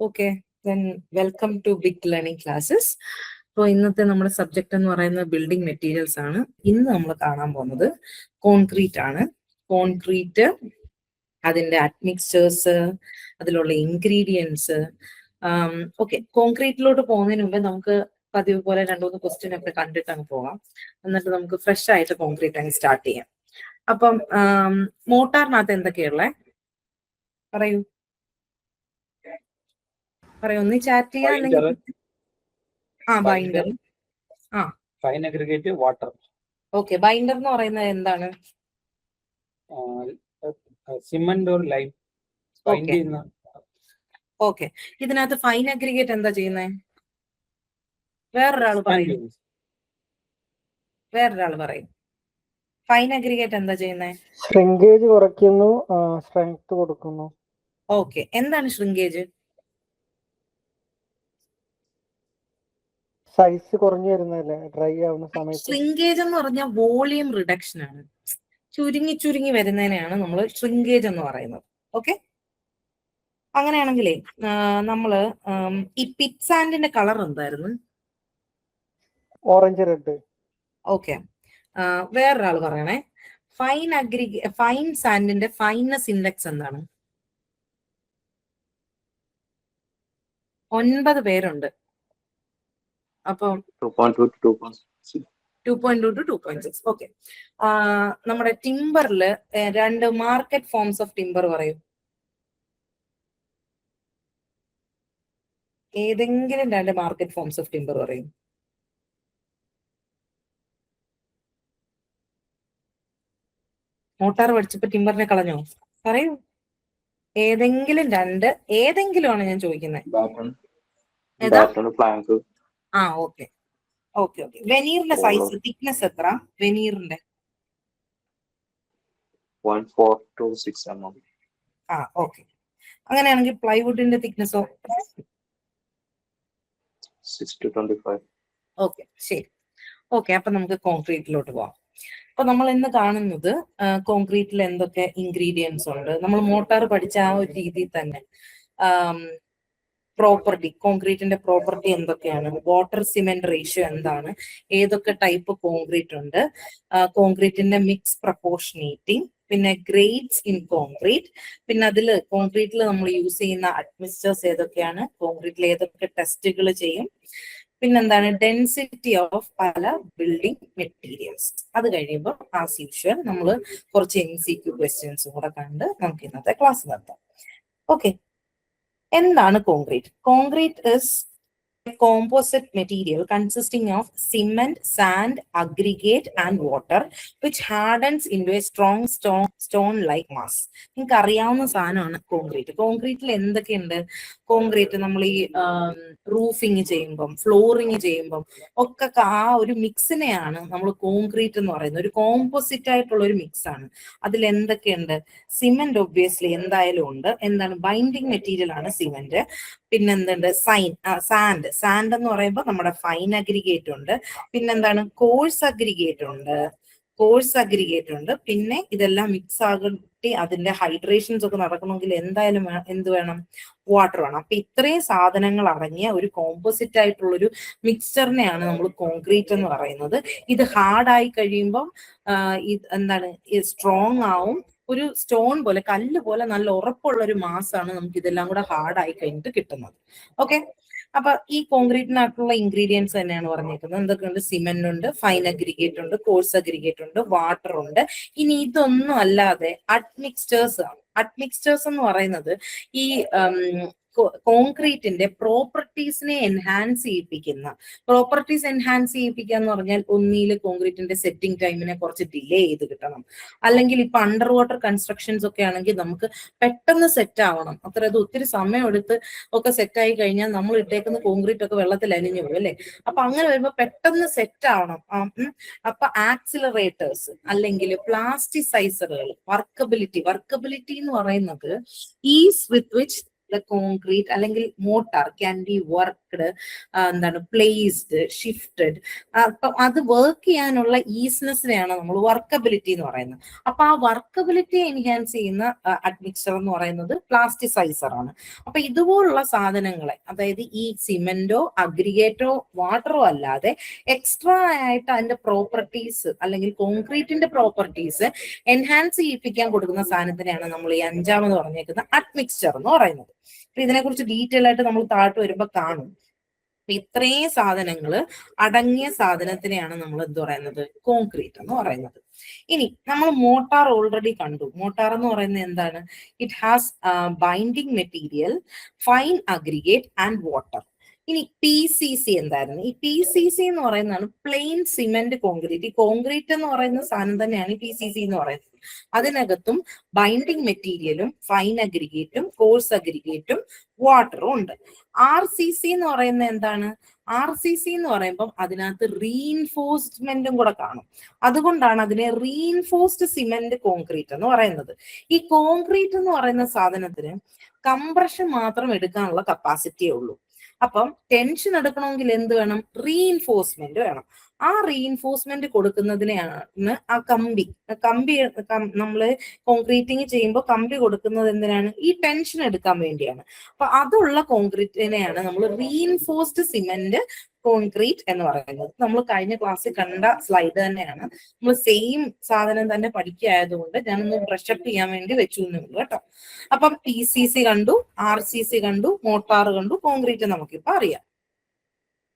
Okay, then welcome to Big Learning Classes. അപ്പോൾ ഇന്നത്തെ നമ്മുടെ സബ്ജക്റ്റ് എന്ന് പറയുന്നത് ബിൽഡിംഗ് മെറ്റീരിയൽസ് ആണ്. ഇന്ന് നമ്മൾ കാണാൻ പോകുന്നത് കോൺക്രീറ്റ് ആണ്. കോൺക്രീറ്റ്, അതിന്റെ അഡ്മിക്സ്ചേഴ്സ്, അതിലുള്ള ഇൻഗ്രീഡിയൻസ്. ഓക്കെ, കോൺക്രീറ്റിലോട്ട് പോകുന്നതിന് മുമ്പ് നമുക്ക് പതിവ് പോലെ 2-3 ക്വസ്റ്റ്യൻ ഒക്കെ കണ്ടിട്ടങ്ങ് പോകാം. എന്നിട്ട് നമുക്ക് ഫ്രഷ് ആയിട്ട് കോൺക്രീറ്റ് അങ്ങ് സ്റ്റാർട്ട് ചെയ്യാം. അപ്പം മോട്ടാറിനകത്ത് എന്തൊക്കെയുള്ളേ പറയൂ. ഒന്ന് ചാറ്റ് ചെയ്യാൻ അല്ലെങ്കിൽ binder. Fine aggregate water. Okay, binder എന്ന് പറയുന്നത് എന്താണ്? സിമന്റ് ഓർ ലൈം ബൈൻഡ് ചെയ്യുന്ന. ഓക്കെ, ഇതിനകത്ത് ഫൈൻ അഗ്രിഗേറ്റ് എന്താ ചെയ്യുന്നത്? വേറൊരാൾ പറയും. ഫൈൻ അഗ്രിഗേറ്റ് എന്താ ചെയ്യുന്നത്? ഷ്രിങ്കേജ് കുറയ്ക്കുന്നു, സ്ട്രെങ്ത് കൊടുക്കുന്നു. ഓക്കെ, എന്താണ് ഷ്രിങ്കേജ്? സൈസ് കുറഞ്ഞു വരുന്നല്ലേ ഡ്രൈ ആവുന്ന സമയത്ത്. ഷ്രിങ്കേജ് എന്ന് പറഞ്ഞാൽ വോളിയം റിഡക്ഷൻ ആണ്. ചുരുങ്ങി വരുന്നതിനെയാണ് നമ്മൾ ഷ്രിങ്കേജ് എന്ന് പറയുന്നത്. ഓക്കെ, അങ്ങനെയാണെങ്കിലേ നമ്മള് ഈ പിറ്റ് സാൻഡിന്റെ കളർ എന്തായിരുന്നു? Orange red. ഓക്കെ, വേറൊരാൾ പറയണേ. ഫൈൻ സാൻഡിന്റെ ഫൈനസ് ഇൻഡെക്സ് എന്താണ്? 9 പേരുണ്ട്. അപ്പം 2.2 to 2.6. ഓക്കെ, നമ്മുടെ ടിമ്പറിൽ 2 മാർക്കറ്റ് ഫോംസ് ഓഫ് ടിമ്പർ പറയും. ഏതെങ്കിലും 2 മാർക്കറ്റ് ഫോംസ് ഓഫ് ടിമ്പർ പറയും. മോട്ടാർ പഠിച്ചപ്പോ ടിമ്പറിനെ കളഞ്ഞോ? പറയൂ, ഏതെങ്കിലും 2, ഏതെങ്കിലും ആണ് ഞാൻ ചോദിക്കുന്നത്. ഓക്കെ. വെനീറിന്റെ സൈസ്, തിക്നെസ് എത്ര? വെനീറിന്റെ 1.4 to 6 mm. ഓക്കെ. അങ്ങനെയാണെങ്കിൽ പ്ലൈവുഡിന്റെ തിക്നെസ്സോ? 6 to 25. ഓക്കെ, ശരി. ഓക്കെ, അപ്പൊ നമുക്ക് കോൺക്രീറ്റിലോട്ട് പോവാം. അപ്പൊ നമ്മൾ ഇന്ന് കാണുന്നത് കോൺക്രീറ്റിൽ എന്തൊക്കെ ഇൻഗ്രീഡിയൻസ് ഉണ്ട്. നമ്മൾ മോട്ടാർ പഠിച്ച ആ ഒരു രീതിയിൽ തന്നെ പ്രോപ്പർട്ടി, കോൺക്രീറ്റിന്റെ പ്രോപ്പർട്ടി എന്തൊക്കെയാണ്, വാട്ടർ സിമെന്റ് റേഷ്യോ എന്താണ്, ഏതൊക്കെ ടൈപ്പ് കോൺക്രീറ്റ് ഉണ്ട്, കോൺക്രീറ്റിന്റെ മിക്സ് പ്രപ്പോർഷനേറ്റിംഗ്, പിന്നെ ഗ്രേഡ്സ് ഇൻ കോൺക്രീറ്റ്, പിന്നെ അതില് കോൺക്രീറ്റിൽ നമ്മൾ യൂസ് ചെയ്യുന്ന അഡ്മിക്സ്ചേഴ്സ് ഏതൊക്കെയാണ്, കോൺക്രീറ്റിൽ ഏതൊക്കെ ടെസ്റ്റുകൾ ചെയ്യും, പിന്നെന്താണ് ഡെൻസിറ്റി ഓഫ് പല ബിൽഡിംഗ് മെറ്റീരിയൽസ്. അത് കഴിയുമ്പോൾ ആസ് യൂഷ്വൽ നമ്മൾ കുറച്ച് MCQ ക്വസ്റ്റ്യൻസും കൂടെ കണ്ട് നമുക്ക് ഇന്നത്തെ ക്ലാസ് നടത്താം. ഓക്കെ, എന്താണ് concrete? Concrete is a composite material consisting of cement, sand, aggregate and water which hardens into a strong stone like mass. നിങ്ങൾക്ക് അറിയാവുന്ന സാധനമാണ് കോൺക്രീറ്റ്. കോൺക്രീറ്റിൽ എന്തൊക്കെയുണ്ട്? കോൺക്രീറ്റ് നമ്മൾ ഈ റൂഫിങ് ചെയ്യുമ്പം, ഫ്ലോറിങ് ചെയ്യുമ്പം ഒക്കെ ആ ഒരു മിക്സിനെയാണ് നമ്മൾ കോൺക്രീറ്റ് എന്ന് പറയുന്നത്. ഒരു കോമ്പോസിറ്റ് ആയിട്ടുള്ള ഒരു മിക്സ് ആണ്. അതിൽ എന്തൊക്കെയുണ്ട്? സിമെന്റ് ഒബ്വിയസ്ലി എന്തായാലും ഉണ്ട്. എന്താണ്? ബൈൻഡിങ് മെറ്റീരിയൽ ആണ് സിമെന്റ്. പിന്നെന്തുണ്ട്? സാൻഡ് എന്ന് പറയുമ്പോൾ നമ്മുടെ ഫൈൻ അഗ്രിഗേറ്റ് ഉണ്ട്. പിന്നെന്താണ്? കോഴ്സ് അഗ്രിഗേറ്റ് ഉണ്ട്. പിന്നെ ഇതെല്ലാം മിക്സ് ആകട്ടി അതിന്റെ ഹൈഡ്രേഷൻസ് ഒക്കെ നടക്കണമെങ്കിൽ എന്തായാലും എന്ത് വേണം? വാട്ടർ വേണം. അപ്പൊ ഇത്രയും സാധനങ്ങൾ അടങ്ങിയ ഒരു കോമ്പോസിറ്റ് ആയിട്ടുള്ള ഒരു മിക്സ്ചറിനെയാണ് നമ്മൾ കോൺക്രീറ്റ് എന്ന് പറയുന്നത്. ഇത് ഹാർഡായി കഴിയുമ്പോൾ എന്താണ്? സ്ട്രോങ് ആവും. ഒരു സ്റ്റോൺ പോലെ, കല്ല് പോലെ നല്ല ഉറപ്പുള്ള ഒരു മാസാണ് നമുക്ക് ഇതെല്ലാം കൂടെ ഹാർഡായി കഴിഞ്ഞിട്ട് കിട്ടുന്നത്. ഓക്കെ, അപ്പൊ ഈ കോൺക്രീറ്റിനകത്തുള്ള ഇൻഗ്രീഡിയൻസ് തന്നെയാണ് പറഞ്ഞിരിക്കുന്നത്. എന്തൊക്കെയുണ്ട്? സിമെന്റ് ഉണ്ട്, ഫൈൻ അഗ്രിഗേറ്റ് ഉണ്ട്, കോഴ്സ് അഗ്രിഗേറ്റ് ഉണ്ട്, വാട്ടർ ഉണ്ട്. ഇനി ഇതൊന്നും അല്ലാതെ അഡ്മിക്സ്ചേഴ്സ് ആണ്. അഡ്മിക്സ്ചേഴ്സ് എന്ന് പറയുന്നത് ഈ കോൺക്രീറ്റിന്റെ പ്രോപ്പർട്ടീസിനെ എൻഹാൻസ് ചെയ്യിപ്പിക്കുന്ന, പ്രോപ്പർട്ടീസ് എൻഹാൻസ് ചെയ്യിപ്പിക്കുക എന്ന് പറഞ്ഞാൽ ഒന്നിൽ കോൺക്രീറ്റിന്റെ സെറ്റിംഗ് ടൈമിനെ കുറച്ച് ഡിലേ ചെയ്ത് കിട്ടണം, അല്ലെങ്കിൽ ഇപ്പൊ അണ്ടർ വാട്ടർ കൺസ്ട്രക്ഷൻസ് ഒക്കെ ആണെങ്കിൽ നമുക്ക് പെട്ടെന്ന് സെറ്റ് ആവണം. അതായത് ഒത്തിരി സമയം എടുത്ത് ഒക്കെ സെറ്റ് ആയി കഴിഞ്ഞാൽ നമ്മൾ ഇട്ടേക്കുന്ന കോൺക്രീറ്റ് ഒക്കെ വെള്ളത്തിൽ അലിഞ്ഞു പോകും അല്ലെ. അപ്പൊ അങ്ങനെ വരുമ്പോൾ പെട്ടെന്ന് സെറ്റ് ആവണം. അപ്പൊ ആക്സിലറേറ്റേഴ്സ് അല്ലെങ്കിൽ പ്ലാസ്റ്റിസൈസറുകൾ, വർക്കബിലിറ്റി എന്ന് പറയുന്നത് is with which the concrete അല്ലെങ്കിൽ motor can be worked worked, എന്താണ് പ്ലേസ്ഡ്, ഷിഫ്റ്റഡ്. അപ്പൊ അത് വർക്ക് ചെയ്യാനുള്ള ഈസിനെസ്സിനെയാണ് നമ്മൾ വർക്കബിലിറ്റി എന്ന് പറയുന്നത്. അപ്പൊ ആ വർക്കബിലിറ്റി എൻഹാൻസ് ചെയ്യുന്ന അഡ്മിക്സ്ചർ എന്ന് പറയുന്നത് പ്ലാസ്റ്റിസൈസർ ആണ്. അപ്പൊ ഇതുപോലുള്ള സാധനങ്ങളെ, അതായത് ഈ സിമെന്റോ അഗ്രിഗേറ്റോ വാട്ടറോ അല്ലാതെ എക്സ്ട്രാ ആയിട്ട് അതിന്റെ പ്രോപ്പർട്ടീസ് അല്ലെങ്കിൽ കോൺക്രീറ്റിന്റെ പ്രോപ്പർട്ടീസ് എൻഹാൻസ് ചെയ്യിപ്പിക്കാൻ കൊടുക്കുന്ന സാധനത്തിനെയാണ് നമ്മൾ ഈ അഞ്ചാമത് പറഞ്ഞേക്കുന്ന അഡ്മിക്സ്ചർ എന്ന് പറയുന്നത്. അപ്പൊ ഇതിനെക്കുറിച്ച് ഡീറ്റെയിൽ ആയിട്ട് നമ്മൾ താഴോട്ട് വരുമ്പോൾ കാണും. അപ്പൊ ഇത്രയും സാധനങ്ങൾ അടങ്ങിയ സാധനത്തിനെയാണ് നമ്മൾ എന്ത് പറയുന്നത്, കോൺക്രീറ്റ് എന്ന് പറയുന്നത്. ഇനി നമ്മൾ മോട്ടാർ ഓൾറെഡി കണ്ടു. മോട്ടാർ എന്ന് പറയുന്നത് എന്താണ്? It has binding material, fine aggregate and water. ഇനി PCC എന്തായിരുന്നു? ഈ PCC എന്ന് പറയുന്നതാണ് പ്ലെയിൻ സിമെന്റ് കോൺക്രീറ്റ്. ഈ കോൺക്രീറ്റ് എന്ന് പറയുന്ന സാധനം തന്നെയാണ് ഈ PCC എന്ന് പറയുന്നത്. അതിനകത്തും ബൈൻഡിങ് മെറ്റീരിയലും ഫൈൻ അഗ്രിഗേറ്റും കോഴ്സ് അഗ്രിഗേറ്റും വാട്ടറും ഉണ്ട്. RCC എന്ന് പറയുന്നത് എന്താണ്? RCC എന്ന് പറയുമ്പോൾ അതിനകത്ത് റീഇൻഫോഴ്സ്മെന്റും കൂടെ കാണും. അതുകൊണ്ടാണ് അതിനെ റീഇൻഫോഴ്സ്ഡ് സിമെന്റ് കോൺക്രീറ്റ് എന്ന് പറയുന്നത്. ഈ കോൺക്രീറ്റ് എന്ന് പറയുന്ന സാധനത്തിന് കംപ്രഷൻ മാത്രം എടുക്കാനുള്ള കപ്പാസിറ്റിയേ ഉള്ളൂ. അപ്പം ടെൻഷൻ എടുക്കണമെങ്കിൽ എന്ത് വേണം? റീഇൻഫോഴ്സ്മെന്റ് വേണം. ആ റീഇൻഫോഴ്സ്മെന്റ് കൊടുക്കുന്നതിനെയാണ് ആ കമ്പി നമ്മള് കോൺക്രീറ്റിങ് ചെയ്യുമ്പോൾ കമ്പി കൊടുക്കുന്നത് എന്തിനാണ്? ഈ ടെൻഷൻ എടുക്കാൻ വേണ്ടിയാണ്. അപ്പൊ അതുള്ള കോൺക്രീറ്റിനെയാണ് നമ്മൾ റീഇൻഫോഴ്സ്ഡ് സിമെന്റ് കോൺക്രീറ്റ് എന്ന് പറയുന്നത്. നമ്മൾ കഴിഞ്ഞ ക്ലാസ്സിൽ കണ്ട സ്ലൈഡ് തന്നെയാണ്. നമ്മൾ സെയിം സാധനം തന്നെ പഠിക്കായതുകൊണ്ട് ഞാനൊന്ന് ബ്രഷപ്പ് ചെയ്യാൻ വേണ്ടി വെച്ചു എന്നുള്ളൂ കേട്ടോ. അപ്പം PCC കണ്ടു, RCC കണ്ടു, മോട്ടാർ കണ്ടു, കോൺക്രീറ്റ് നമുക്കിപ്പോ അറിയാം.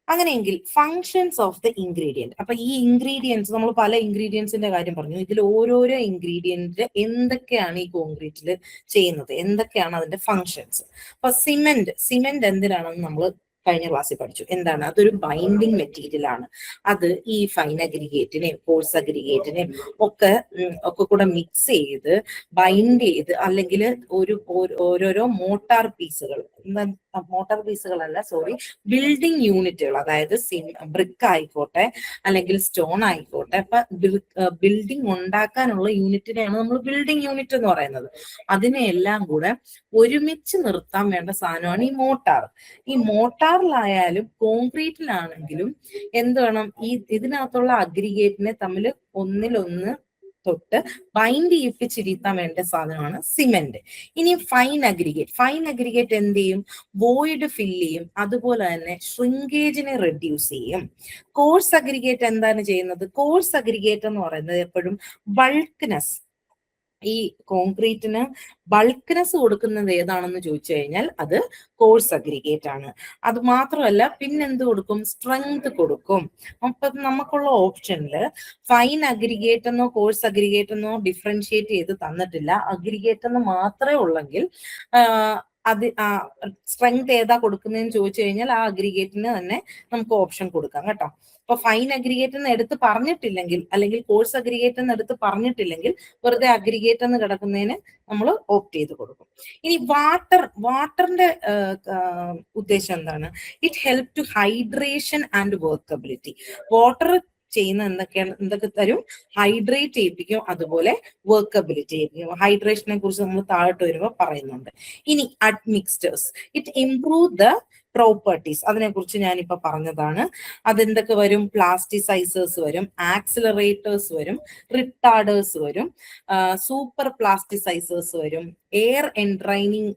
അങ്ങനെയെങ്കിൽ ഫങ്ഷൻസ് ഓഫ് ദ ഇൻഗ്രീഡിയന്റ്. അപ്പൊ ഈ ഇൻഗ്രീഡിയൻസ് നമ്മൾ പല ഇൻഗ്രീഡിയൻസിന്റെ കാര്യം പറഞ്ഞു. ഇതിൽ ഓരോരോ ഇൻഗ്രീഡിയന്റ് എന്തൊക്കെയാണ് ഈ കോൺക്രീറ്റിൽ ചെയ്യുന്നത്, എന്തൊക്കെയാണ് അതിന്റെ ഫങ്ഷൻസ്. അപ്പൊ സിമെന്റ് എന്തിനാണെന്ന് നമ്മൾ കഴിഞ്ഞ ക്ലാസ്സിൽ പഠിച്ചു. എന്താണ്? അതൊരു ബൈൻഡിങ് മെറ്റീരിയൽ ആണ്. അത് ഈ ഫൈൻ അഗ്രിഗേറ്റിനെയും കോഴ്സ് അഗ്രിഗേറ്റിനെയും ഒക്കെ കൂടെ മിക്സ് ചെയ്ത് ബൈൻഡ് ചെയ്ത്, അല്ലെങ്കിൽ ഓരോരോ മോട്ടാർ പീസുകളല്ല ബിൽഡിംഗ് യൂണിറ്റുകൾ, അതായത് ബ്രിക്ക് ആയിക്കോട്ടെ അല്ലെങ്കിൽ സ്റ്റോൺ ആയിക്കോട്ടെ, അപ്പൊ ബിൽഡിംഗ് ഉണ്ടാക്കാനുള്ള യൂണിറ്റിനെയാണ് നമ്മൾ ബിൽഡിംഗ് യൂണിറ്റ് എന്ന് പറയുന്നത്. അതിനെല്ലാം കൂടെ ഒരുമിച്ച് നിർത്താൻ വേണ്ട സാധനമാണ് ഈ മോട്ടാർ. ഈ മോട്ടാറിലായാലും കോൺക്രീറ്റിലാണെങ്കിലും എന്ത് വേണം? ഇതിനകത്തുള്ള അഗ്രിഗേറ്റിനെ തമ്മിൽ ഒന്നിലൊന്ന് തൊട്ട് ബൈൻഡ് ചെയ്യിപ്പിച്ചിരുത്താൻ വേണ്ട സാധനമാണ് സിമെന്റ്. ഇനി ഫൈൻ അഗ്രിഗേറ്റ് എന്ത് ചെയ്യും? വോയിഡ് ഫില്ല് ചെയ്യും, അതുപോലെ തന്നെ ഷ്രിങ്കേജിനെ റെഡ്യൂസ് ചെയ്യും. കോഴ്സ് അഗ്രിഗേറ്റ് എന്താണ് ചെയ്യുന്നത്? കോഴ്സ് അഗ്രിഗേറ്റ് എന്ന് പറയുന്നത് എപ്പോഴും ബൾക്ക്നെസ്, ഈ കോൺക്രീറ്റിന് ബൾക്ക്നെസ് കൊടുക്കുന്നത് ഏതാണെന്ന് ചോദിച്ചു കഴിഞ്ഞാൽ അത് കോഴ്സ് അഗ്രിഗേറ്റ് ആണ്. അത് മാത്രമല്ല പിന്നെന്ത് കൊടുക്കും? സ്ട്രെങ്ത് കൊടുക്കും. അപ്പൊ നമുക്കുള്ള ഓപ്ഷനിൽ ഫൈൻ അഗ്രിഗേറ്റ് എന്നോ കോഴ്സ് അഗ്രിഗേറ്റ് എന്നോ ഡിഫറൻഷിയേറ്റ് ചെയ്ത് തന്നിട്ടില്ല. അഗ്രിഗേറ്റ് എന്ന് മാത്രമേ ഉള്ളെങ്കിൽ അത് സ്ട്രെങ്ത് ഏതാ കൊടുക്കുന്നതെന്ന് ചോദിച്ചു കഴിഞ്ഞാൽ ആ അഗ്രിഗേറ്റിന് തന്നെ നമുക്ക് ഓപ്ഷൻ കൊടുക്കാം കേട്ടോ. അപ്പൊ ഫൈൻ അഗ്രിഗേറ്റ് എന്ന് എടുത്ത് പറഞ്ഞിട്ടില്ലെങ്കിൽ, അല്ലെങ്കിൽ കോഴ്സ് അഗ്രിഗേറ്റ് എന്ന് എടുത്ത് പറഞ്ഞിട്ടില്ലെങ്കിൽ വെറുതെ അഗ്രിഗേറ്റ് എന്ന് കിടക്കുന്നതിന് നമ്മൾ ഓപ്റ്റ് ചെയ്ത് കൊടുക്കും. ഇനി വാട്ടറിന്റെ ഉദ്ദേശം എന്താണ്? It help to hydration and workability. Water ചെയ്യുന്ന എന്തൊക്കെ തരും? ഹൈഡ്രേറ്റ് ചെയ്യിപ്പിക്കും, അതുപോലെ വർക്കബിലിറ്റി ചെയ്യിപ്പിക്കും. ഹൈഡ്രേഷനെ കുറിച്ച് നമ്മൾ താഴോട്ട് വരുമ്പോൾ പറയുന്നുണ്ട്. ഇനി അഡ്മിക്സ്ചേഴ്സ്, ഇറ്റ് ഇംപ്രൂവ് ദ പ്രോപ്പർട്ടീസ്. അതിനെക്കുറിച്ച് ഞാനിപ്പോ പറഞ്ഞതാണ്. അതെന്തൊക്കെ വരും? പ്ലാസ്റ്റിസൈസേഴ്സ് വരും, ആക്സിലറേറ്റേഴ്സ് വരും, റിട്ടാർഡേഴ്സ് വരും, സൂപ്പർ പ്ലാസ്റ്റിസൈസേഴ്സ് വരും, എയർ എൻട്രൈനിങ്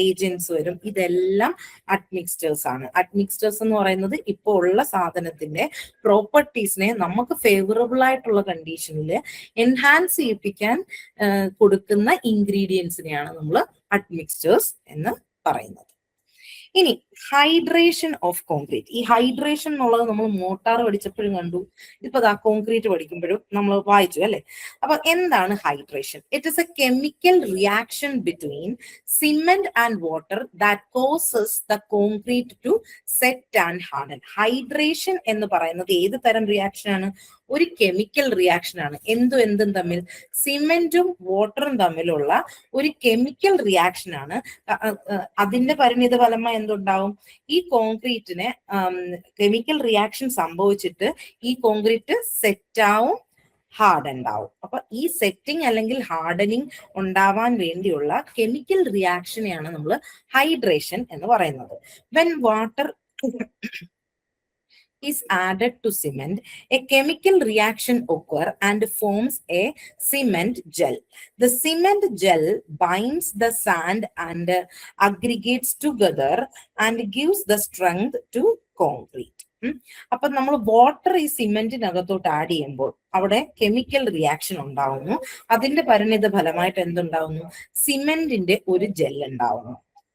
ഏജന്റ്സ് വരും. ഇതെല്ലാം അഡ്മിക്സ്ചേഴ്സ് ആണ്. അഡ്മിക്സ്ചേഴ്സ് എന്ന് പറയുന്നത് ഇപ്പോൾ ഉള്ള സാധനത്തിന്റെ പ്രോപ്പർട്ടീസിനെ നമുക്ക് ഫേവറബിൾ ആയിട്ടുള്ള കണ്ടീഷനിൽ എൻഹാൻസ് ചെയ്യിപ്പിക്കാൻ കൊടുക്കുന്ന ഇൻഗ്രീഡിയൻസിനെയാണ് നമ്മൾ അഡ്മിക്സ്ചേഴ്സ് എന്ന് പറയുന്നത്. ഇനി ഹൈഡ്രേഷൻ ഓഫ് കോൺക്രീറ്റ്. ഈ ഹൈഡ്രേഷൻ എന്നുള്ളത് നമ്മൾ മോട്ടാർ പഠിച്ചപ്പോഴും കണ്ടു, ഇപ്പൊ കോൺക്രീറ്റ് പഠിക്കുമ്പോഴും നമ്മൾ വായിച്ചു അല്ലെ. അപ്പൊ എന്താണ് hydration? It is a chemical reaction between cement and water that causes the concrete to set and harden. Hydration എന്ന് പറയുന്നത് ഏത് തരം റിയാക്ഷൻ ആണ്? ഒരു കെമിക്കൽ റിയാക്ഷൻ ആണ്. എന്തും തമ്മിൽ, സിമെന്റും വാട്ടറും തമ്മിലുള്ള ഒരു കെമിക്കൽ റിയാക്ഷൻ ആണ്. അതിന്റെ പരിണിത ഫലമായി എന്തുണ്ടാവും? ഈ കോൺക്രീറ്റിന് കെമിക്കൽ റിയാക്ഷൻ സംഭവിച്ചിട്ട് ഈ കോൺക്രീറ്റ് സെറ്റ് ആവും, ഹാർഡ് ഉണ്ടാവും. അപ്പൊ ഈ സെറ്റിംഗ് അല്ലെങ്കിൽ ഹാർഡനിങ് ഉണ്ടാവാൻ വേണ്ടിയുള്ള കെമിക്കൽ റിയാക്ഷനെയാണ് നമ്മൾ ഹൈഡ്രേഷൻ എന്ന് പറയുന്നത്. When water is added to cement, a chemical reaction occurs and forms a cement gel. The cement gel binds the sand and aggregates together and gives the strength to concrete. അപ്പൊ നമ്മൾ water ഈ സിമെന്റിനകത്തോട്ട് add ചെയ്യുമ്പോൾ അവിടെ chemical reaction ഉണ്ടാവുന്നു. അതിന്റെ പരിണിത ഫലമായിട്ട് എന്തുണ്ടാവുന്നു? സിമെന്റിന്റെ ഒരു ജെൽ ഉണ്ടാവുന്നു.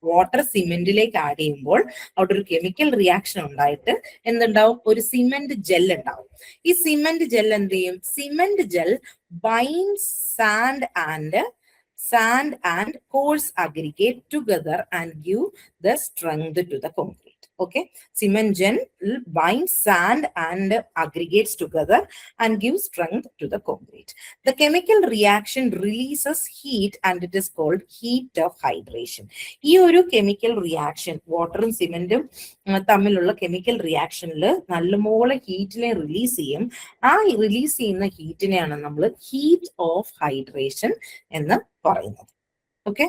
വാട്ടർ സിമെന്റിലേക്ക് ആഡ് ചെയ്യുമ്പോൾ അവിടെ ഒരു കെമിക്കൽ റിയാക്ഷൻ ഉണ്ടായിട്ട് എന്തുണ്ടാവും? ഒരു സിമെന്റ് ജെൽ ഉണ്ടാവും. ഈ സിമെന്റ് ജെൽ എന്ത് ചെയ്യും? Cement gel binds sand and coarse aggregate together and give the strength to the concrete. Okay, cement gel binds sand and aggregates together and gives strength to the concrete. The chemical reaction releases heat and it is called heat of hydration. ഈ ഒരു chemical reaction വാട്ടറും സിമെന്റും തമ്മിലുള്ള chemical റിയാക്ഷനിൽ നല്ലപോലെ ഹീറ്റിനെ release ചെയ്യും. ആ release ചെയ്യുന്ന ഹീറ്റിനെയാണ് നമ്മൾ heat of hydration എന്ന് പറയുന്നത്. ഓക്കെ,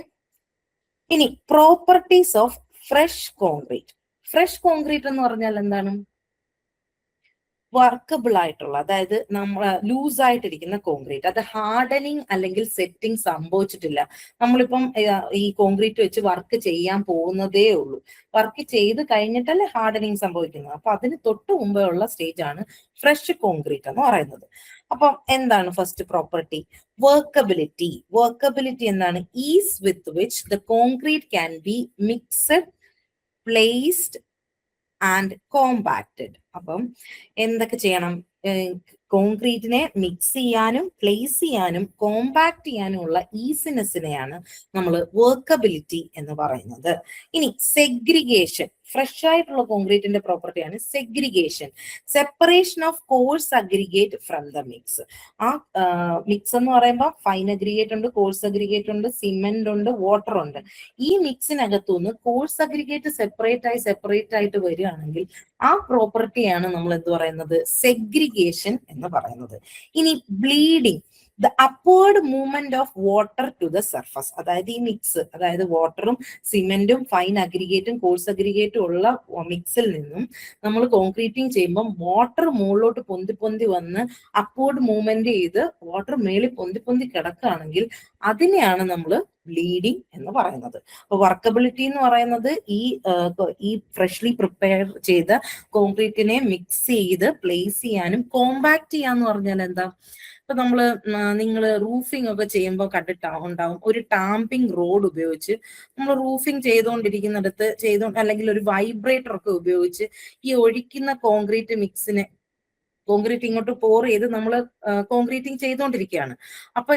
ഇനി properties of fresh concrete. Fresh concrete എന്ന് പറഞ്ഞാൽ എന്താണ്? വർക്കബിൾ ആയിട്ടുള്ള, അതായത് നമ്മൾ ലൂസ് ആയിട്ടിരിക്കുന്ന കോൺക്രീറ്റ്. അത് ഹാർഡനിങ് അല്ലെങ്കിൽ സെറ്റിംഗ് സംഭവിച്ചിട്ടില്ല. നമ്മളിപ്പം ഈ കോൺക്രീറ്റ് വെച്ച് വർക്ക് ചെയ്യാൻ പോകുന്നതേ ഉള്ളൂ. വർക്ക് ചെയ്ത് കഴിഞ്ഞിട്ടല്ലേ ഹാർഡനിങ് സംഭവിക്കുന്നത്. അപ്പൊ അതിന് തൊട്ട് മുമ്പേ ഉള്ള സ്റ്റേജ് ആണ് ഫ്രഷ് കോൺക്രീറ്റ് എന്ന് പറയുന്നത്. അപ്പം എന്താണ് ഫസ്റ്റ് പ്രോപ്പർട്ടി? വർക്കബിലിറ്റി. വർക്കബിലിറ്റി എന്താണ്? Is with which the concrete can be mixed, placed and compacted. അപ്പം എന്തൊക്കെ ചെയ്യണം? കോൺക്രീറ്റിനെ മിക്സ് ചെയ്യാനും പ്ലേസ് ചെയ്യാനും കോമ്പാക്ട് ചെയ്യാനുമുള്ള ഈസിനെസ്സിനെയാണ് നമ്മൾ വർക്കബിലിറ്റി എന്ന് പറയുന്നത്. ഇനി സെഗ്രിഗേഷൻ. ഫ്രഷ് ആയിട്ടുള്ള കോൺക്രീറ്റിന്റെ പ്രോപ്പർട്ടിയാണ് segregation. Separation of coarse aggregate from the mix. ആ മിക്സ് എന്ന് പറയുമ്പോൾ ഫൈൻ അഗ്രിഗേറ്റ് ഉണ്ട്, കോഴ്സ് അഗ്രിഗേറ്റ് ഉണ്ട്, സിമെന്റ് ഉണ്ട്, വാട്ടർ ഉണ്ട്. ഈ മിക്സിനകത്തുനിന്ന് കോഴ്സ് അഗ്രിഗേറ്റ് സെപ്പറേറ്റ് ആയിട്ട് വരികയാണെങ്കിൽ ആ പ്രോപ്പർട്ടിയാണ് നമ്മൾ എന്ത് പറയുന്നത്? സെഗ്രിഗേഷൻ എന്ന് പറയുന്നത്. ഇനി bleeding. The upward movement of water to the surface. അതായത് ഈ മിക്സ്, അതായത് വാട്ടറും സിമെന്റും ഫൈൻ അഗ്രിഗേറ്റും കോഴ്സ് അഗ്രിഗേറ്റും ഉള്ള മിക്സിൽ നിന്നും നമ്മൾ കോൺക്രീറ്റിംഗ് ചെയ്യുമ്പോൾ വാട്ടർ മുകളിലോട്ട് പൊന്തി വന്ന് അപ്വേർഡ് മൂവ്മെന്റ് ചെയ്ത് വാട്ടർ മേളിൽ പൊന്തി കിടക്കുകയാണെങ്കിൽ അതിനെയാണ് നമ്മൾ ബ്ലീഡിങ് എന്ന് പറയുന്നത്. അപ്പൊ വർക്കബിലിറ്റി എന്ന് പറയുന്നത് ഈ ഫ്രഷ്ലി പ്രിപ്പയർ ചെയ്ത കോൺക്രീറ്റിനെ മിക്സ് ചെയ്ത് പ്ലേസ് ചെയ്യാനും കോമ്പാക്ട് ചെയ്യാന്ന് പറഞ്ഞാൽ എന്താ? ഇപ്പൊ നിങ്ങൾ റൂഫിംഗ് ഒക്കെ ചെയ്യുമ്പോൾ ഉണ്ടാവും, ഒരു ടാമ്പിംഗ് റോഡ് ഉപയോഗിച്ച് നമ്മൾ റൂഫിംഗ് ചെയ്തുകൊണ്ടിരിക്കുന്നിടത്ത് അല്ലെങ്കിൽ ഒരു വൈബ്രേറ്റർ ഒക്കെ ഉപയോഗിച്ച് ഈ ഒഴിക്കുന്ന കോൺക്രീറ്റ് ഇങ്ങോട്ട് പോർ ചെയ്ത് നമ്മൾ കോൺക്രീറ്റിംഗ് ചെയ്തുകൊണ്ടിരിക്കുകയാണ്. അപ്പൊ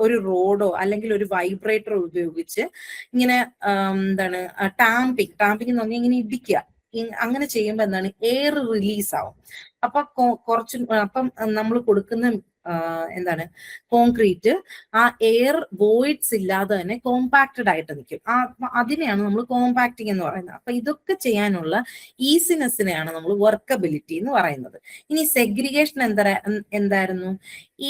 ഒരു റോഡോ അല്ലെങ്കിൽ ഒരു വൈബ്രേറ്ററോ ഉപയോഗിച്ച് ഇങ്ങനെ ടാമ്പിംഗ് എന്ന് പറഞ്ഞാൽ ഇങ്ങനെ ഇടിക്കുക. അങ്ങനെ ചെയ്യുമ്പോൾ എന്താണ്? എയർ റിലീസ് ആവും. അപ്പം നമ്മൾ കൊടുക്കുന്ന കോൺക്രീറ്റ് ആ എയർ വോയിഡ്സ് ഇല്ലാതെ തന്നെ കോമ്പാക്റ്റഡ് ആയിട്ട് നിൽക്കും. അതിനെയാണ് നമ്മൾ കോമ്പാക്റ്റിംഗ് എന്ന് പറയുന്നത്. അപ്പൊ ഇതൊക്കെ ചെയ്യാനുള്ള ഈസിനെസ്സിനെയാണ് നമ്മൾ വർക്കബിലിറ്റി എന്ന് പറയുന്നത്. ഇനി സെഗ്രിഗേഷൻ എന്തായിരുന്നു?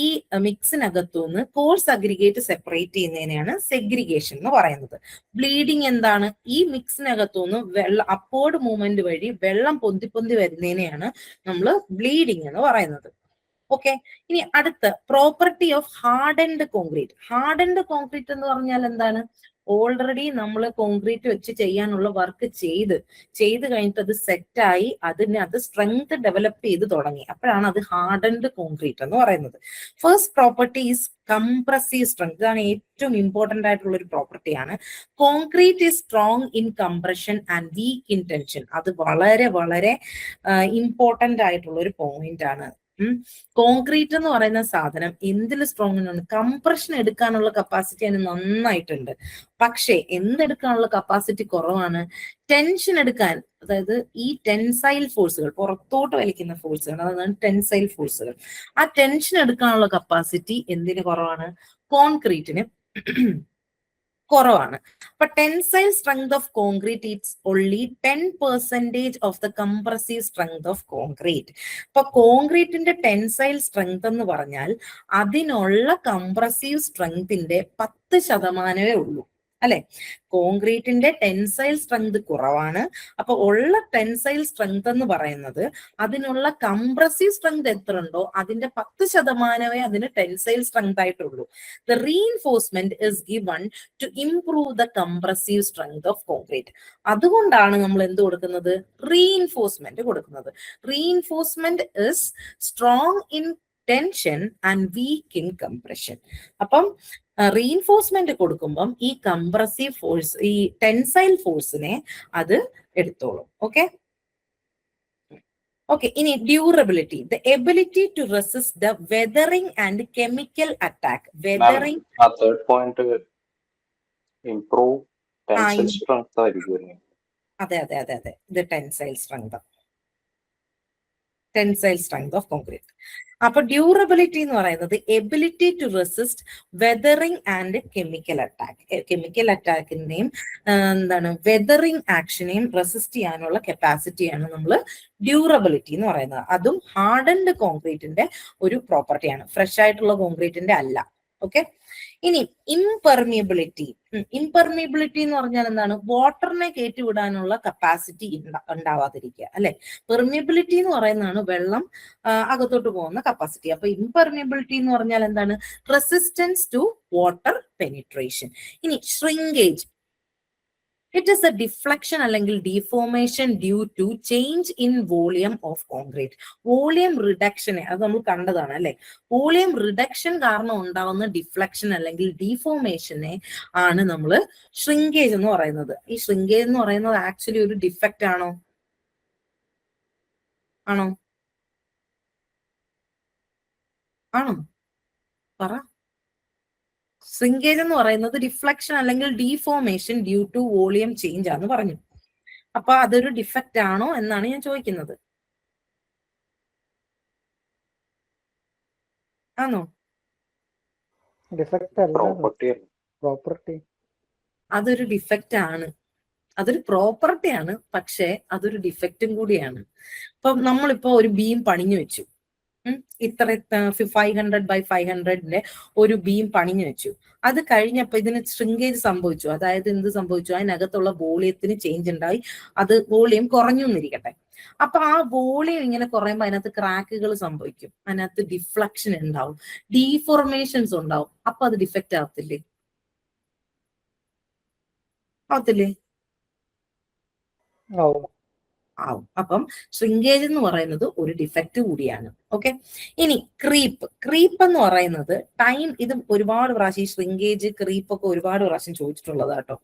ഈ മിക്സിനകത്തുനിന്ന് കോഴ്സ് അഗ്രിഗേറ്റ് സെപ്പറേറ്റ് ചെയ്യുന്നതിനെയാണ് സെഗ്രിഗേഷൻ എന്ന് പറയുന്നത്. ബ്ലീഡിങ് എന്താണ്? ഈ മിക്സിനകത്തുനിന്ന് അപ്വേർഡ് മൂവ്മെന്റ് വഴി വെള്ളം പൊന്തി വരുന്നതിനെയാണ് നമ്മൾ ബ്ലീഡിങ് എന്ന് പറയുന്നത്. ഓക്കെ, ഇനി അടുത്ത property of hardened concrete. Hardened concrete എന്ന് പറഞ്ഞാൽ എന്താണ്? ഓൾറെഡി നമ്മൾ കോൺക്രീറ്റ് വെച്ച് ചെയ്യാനുള്ള വർക്ക് ചെയ്ത് കഴിഞ്ഞിട്ട് അത് സെറ്റായി അത് സ്ട്രെങ്ത് ഡെവലപ്പ് ചെയ്ത് തുടങ്ങി. അപ്പോഴാണ് അത് ഹാർഡൻഡ് കോൺക്രീറ്റ് എന്ന് പറയുന്നത്. First property is compressive strength. ഇതാണ് ഏറ്റവും ഇമ്പോർട്ടന്റ് ആയിട്ടുള്ള ഒരു പ്രോപ്പർട്ടിയാണ്. Concrete is strong in compression and weak in tension. അത് വളരെ വളരെ ഇമ്പോർട്ടന്റ് ആയിട്ടുള്ള ഒരു പോയിന്റ് ആണ്. കോൺക്രീറ്റ് എന്ന് പറയുന്ന സാധനം എന്തിൽ സ്ട്രോങ് ആണ്? കംപ്രഷൻ എടുക്കാനുള്ള കപ്പാസിറ്റി അതിന് നന്നായിട്ടുണ്ട്. പക്ഷെ എന്തെടുക്കാനുള്ള കപ്പാസിറ്റി കുറവാണ്. ടെൻഷൻ എടുക്കാൻ, അതായത് ഈ ടെൻസൈൽ ഫോഴ്സുകൾ, പുറത്തോട്ട് വലിക്കുന്ന ഫോഴ്സുകൾ, അതാണ് ടെൻസൈൽ ഫോഴ്സുകൾ. ആ ടെൻഷൻ എടുക്കാനുള്ള കപ്പാസിറ്റി എന്തിന് കുറവാണ്? കോൺക്രീറ്റിന് കുറവാണ്. അപ്പൊ tensile strength of concrete Eats only 10% of the compressive strength of concrete. അപ്പൊ കോൺക്രീറ്റിന്റെ ടെൻസൈൽ സ്ട്രെങ്ത് എന്ന് പറഞ്ഞാൽ അതിനുള്ള കംപ്രസീവ് സ്ട്രെങ്തിന്റെ 10% ഉള്ളൂ. അല്ലെ? കോൺക്രീറ്റിന്റെ ടെൻസൈൽ സ്ട്രെങ്ത് കുറവാണ്. അപ്പൊ ഉള്ള ടെൻസൈൽ സ്ട്രെങ്ത് എന്ന് പറയുന്നത് അതിനുള്ള കംപ്രസീവ് സ്ട്രെങ്ത് എത്ര ഉണ്ടോ അതിന്റെ 10% അതിന് ടെൻസൈൽ സ്ട്രെങ്ത് ആയിട്ടുള്ളൂ. The reinforcement is given to improve the compressive strength of concrete. അതുകൊണ്ടാണ് നമ്മൾ എന്ത് കൊടുക്കുന്നത്? റീഇൻഫോഴ്സ്മെന്റ് കൊടുക്കുന്നത്. Reinforcement is strong in tension and weak in compression. അപ്പം റീഇൻഫോഴ്സ്മെന്റ് കൊടുക്കുമ്പം ഈ കംപ്രസീവ് ഫോഴ്സ്, ഈ ടെൻസൈൽ ഫോഴ്സിനെ അത് എടുത്തോളും. Okay okay. ഇനി durability, the ability to resist the weathering and chemical attack. Weathering, third point, improve tensile strength ആയിരിക്കും. അതെ അതെ അതെ അതെ, ഇത് tensile strength, tensile strength of concrete. അപ്പൊ ഡ്യൂറബിലിറ്റി എന്ന് പറയുന്നത് ability to resist weathering and chemical attack. Chemical അറ്റാക്കിന്റെയും എന്താണ് വെതറിംഗ് ആക്ഷനെയും റെസിസ്റ്റ് ചെയ്യാനുള്ള കപ്പാസിറ്റിയാണ് നമ്മൾ ഡ്യൂറബിലിറ്റി എന്ന് പറയുന്നത്. അതും ഹാർഡൻഡ് കോൺക്രീറ്റിന്റെ ഒരു പ്രോപ്പർട്ടിയാണ്, ഫ്രഷ് ആയിട്ടുള്ള കോൺക്രീറ്റിന്റെ അല്ല. ഓക്കെ. ഇനി ഇംപെർമിയബിലിറ്റി. ഇംപെർമിയബിലിറ്റി എന്ന് പറഞ്ഞാൽ എന്താണ്? വാട്ടറിനെ കയറ്റിവിടാനുള്ള കപ്പാസിറ്റി ഉണ്ടാവാതിരിക്കുക, അല്ലെ? പെർമിയബിലിറ്റി എന്ന് പറയുന്നതാണ് വെള്ളം അകത്തോട്ട് പോകുന്ന കപ്പാസിറ്റി. അപ്പൊ ഇംപെർമിയബിലിറ്റി എന്ന് പറഞ്ഞാൽ എന്താണ്? Resistance to water penetration. ഇനി shrinkage, it is a deflection അല്ലെങ്കിൽ deformation due to change in volume of concrete. Volume റിഡക്ഷനെ അത് നമ്മൾ കണ്ടതാണ്, അല്ലെ? വോളിയം റിഡക്ഷൻ കാരണം ഉണ്ടാവുന്ന ഡിഫ്ലക്ഷൻ അല്ലെങ്കിൽ ഡീഫോർമേഷനെ ആണ് നമ്മൾ ഷ്രിങ്കേജ് എന്ന് പറയുന്നത്. ഈ ഷ്രിങ്കേജ് എന്ന് പറയുന്നത് ആക്ച്വലി ഒരു ഡിഫക്റ്റ് ആണോ? ആണോ ആണോ പറ. ശ്രിങ്കേജ് എന്ന് പറയുന്നത് റിഫ്ലക്ഷൻ അല്ലെങ്കിൽ deformation due to volume change ആണെന്ന് പറഞ്ഞു. അപ്പൊ അതൊരു ഡിഫക്റ്റ് ആണോ എന്നാണ് ഞാൻ ചോദിക്കുന്നത്. ആണോ? ഡിഫക്റ്റ് അല്ല, പ്രോപ്പർട്ടി. അതൊരു ഡിഫക്റ്റ് ആണ്, അതൊരു പ്രോപ്പർട്ടിയാണ്, പക്ഷെ അതൊരു ഡിഫക്റ്റും കൂടിയാണ്. ഇപ്പൊ നമ്മളിപ്പോ ഒരു ബീം പണിഞ്ഞു വെച്ചു, ഇത്ര 500x500 ഒരു ബീം പണിഞ്ഞു വെച്ചു. അത് കഴിഞ്ഞപ്പോ ഇതിന് ഷ്രിങ്കേജ് സംഭവിച്ചു. അതായത് എന്ത് സംഭവിച്ചു? അതിനകത്തുള്ള വോളിയത്തിന് ചേഞ്ച് ഉണ്ടായി, അത് വോളിയം കുറഞ്ഞു എന്നിരിക്കട്ടെ. അപ്പൊ ആ വോളിയം ഇങ്ങനെ കുറയുമ്പോൾ അതിനകത്ത് ക്രാക്കുകൾ സംഭവിക്കും, അതിനകത്ത് ഡിഫ്ലക്ഷൻ ഉണ്ടാവും, ഡീഫോർമേഷൻസ് ഉണ്ടാവും. അപ്പൊ അത് ഡിഫക്റ്റ് ആവത്തില്ലേ? ആവത്തില്ലേ? ആവും. അപ്പം ഷ്രിങ്കേജ് എന്ന് പറയുന്നത് ഒരു ഡിഫക്റ്റ് കൂടിയാണ്. ഓക്കെ. ഇനി ക്രീപ്പ് എന്ന് പറയുന്നത് ടൈം, ഇത് ഒരുപാട് പ്രാവശ്യം ഈ ഷ്രിങ്കേജ് ക്രീപ്പ് ഒക്കെ ഒരുപാട് പ്രാവശ്യം ചോദിച്ചിട്ടുള്ളതാ കേട്ടോ,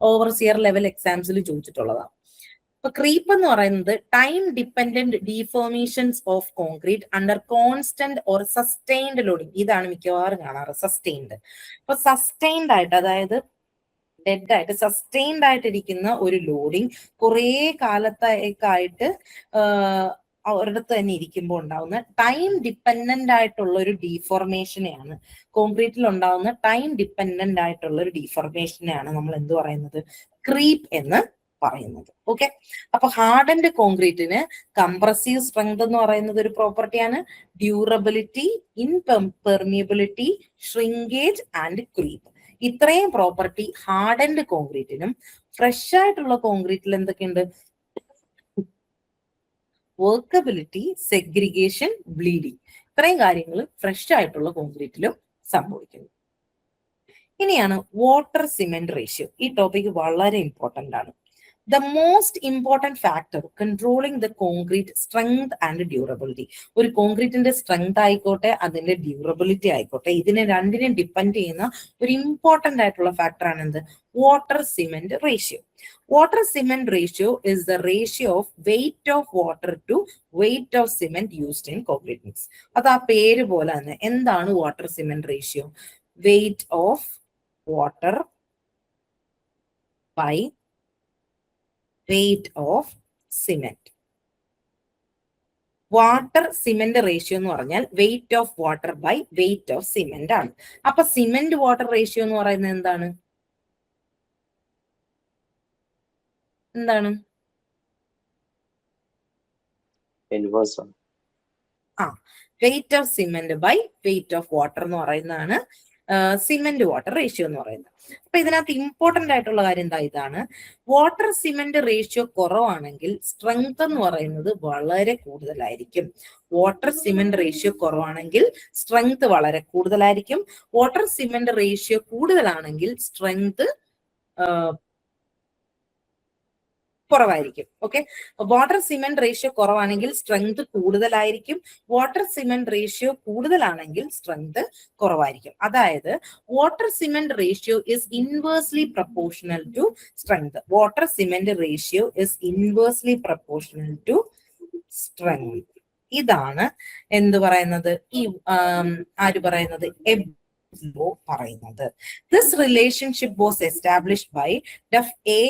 ഓവർസിയർ ലെവൽ എക്സാംസിൽ ചോദിച്ചിട്ടുള്ളതാ. അപ്പൊ ക്രീപ്പ് എന്ന് പറയുന്നത് time dependent deformations of concrete under constant or sustained loading. ഇതാണ് മിക്കവാറും കാണാറ്, സസ്റ്റൈൻഡ്. അപ്പൊ സസ്റ്റൈൻഡ് ആയിട്ട്, അതായത് ഡെഡ് ആയിട്ട് സസ്റ്റൈൻഡ് ആയിട്ടിരിക്കുന്ന ഒരു ലോഡിങ് കുറെ കാലത്തേക്കായിട്ട് ഒരിടത്ത് തന്നെ ഇരിക്കുമ്പോൾ ഉണ്ടാവുന്ന ടൈം ഡിപ്പെൻഡന്റ് ആയിട്ടുള്ള ഒരു ഡീഫോർമേഷനെയാണ്, കോൺക്രീറ്റിൽ ഉണ്ടാവുന്ന ടൈം ഡിപ്പെൻഡന്റ് ആയിട്ടുള്ള ഒരു ഡീഫോർമേഷനെയാണ് നമ്മൾ എന്ത് പറയുന്നത്? ക്രീപ്പ് എന്ന് പറയുന്നത്. ഓക്കെ. അപ്പൊ ഹാർഡൻഡ് കോൺക്രീറ്റിന് കംപ്രസീവ് സ്ട്രെങ്ത് എന്ന് പറയുന്നത് ഒരു പ്രോപ്പർട്ടിയാണ്, ഡ്യൂറബിലിറ്റി, ഇൻപെർമിയബിലിറ്റി, ഷ്രിങ്കേജ് ആൻഡ് ക്രീപ്പ്. ഇത്രയും പ്രോപ്പർട്ടി ഹാർഡൻഡ് കോൺക്രീറ്റിനും ഫ്രഷ് ആയിട്ടുള്ള കോൺക്രീറ്റിൽ എന്തൊക്കെയുണ്ട്? Workability, segregation, bleeding. ഇത്രയും കാര്യങ്ങൾ ഫ്രഷ് ആയിട്ടുള്ള കോൺക്രീറ്റിലും സംഭവിക്കുന്നു. ഇനിയാണ് വാട്ടർ സിമെന്റ് റേഷ്യോ. ഈ ടോപ്പിക് വളരെ ഇമ്പോർട്ടന്റ് ആണ്. The most important factor controlling the concrete strength and durability. ഒരു കോൺക്രീറ്റിന്റെ സ്ട്രെങ്ത് ആയിക്കോട്ടെ അതിന്റെ ഡ്യൂറബിലിറ്റി ആയിക്കോട്ടെ, ഇതിനെ രണ്ടിനെയും ഡിപ്പെൻഡ് ചെയ്യുന്ന ഒരു ഇമ്പോർട്ടന്റ് ആയിട്ടുള്ള ഫാക്ടർ ആണ് എന്ത്? Water cement ratio. Water cement ratio is the ratio of weight of water to weight of cement used in concrete mix. അത് ആ പേര് പോലെ തന്നെ. എന്താണ് water cement ratio? Weight of water by weight of cement. Water cement ratio എന്ന് പറഞ്ഞാൽ weight of water by weight of cement ആണ്. അപ്പൊ സിമെന്റ് വാട്ടർ റേഷ്യോ എന്ന് പറയുന്നത് എന്താണ്? Weight of cement by weight of water എന്ന് പറയുന്നതാണ് സിമെന്റ് വാട്ടർ റേഷ്യോ എന്ന് പറയുന്നത്. അപ്പൊ ഇതിനകത്ത് ഇമ്പോർട്ടന്റ് ആയിട്ടുള്ള കാര്യം എന്താ ഇതാണ്, വാട്ടർ സിമെന്റ് റേഷ്യോ കുറവാണെങ്കിൽ സ്ട്രെങ്ത് എന്ന് പറയുന്നത് വളരെ കൂടുതലായിരിക്കും. വാട്ടർ സിമെന്റ് റേഷ്യോ കുറവാണെങ്കിൽ സ്ട്രെങ്ത് വളരെ കൂടുതലായിരിക്കും. വാട്ടർ സിമെന്റ് റേഷ്യോ കൂടുതലാണെങ്കിൽ സ്ട്രെങ്ത് കുറവായിരിക്കും. ഓക്കെ, വാട്ടർ സിമെന്റ് റേഷ്യോ കുറവാണെങ്കിൽ സ്ട്രെങ്ത് കൂടുതലായിരിക്കും. വാട്ടർ സിമെന്റ് റേഷ്യോ കൂടുതലാണെങ്കിൽ സ്ട്രെങ്ത് കുറവായിരിക്കും. അതായത് water cement ratio is inversely proportional to strength. Water cement ratio is inversely proportional to strength. ഇതാണ് എന്ത് പറയുന്നത്, ഈ ആര് പറയുന്നത്, എബ്രാംസ് ലോ പറയുന്നത്. This relationship was established by duff A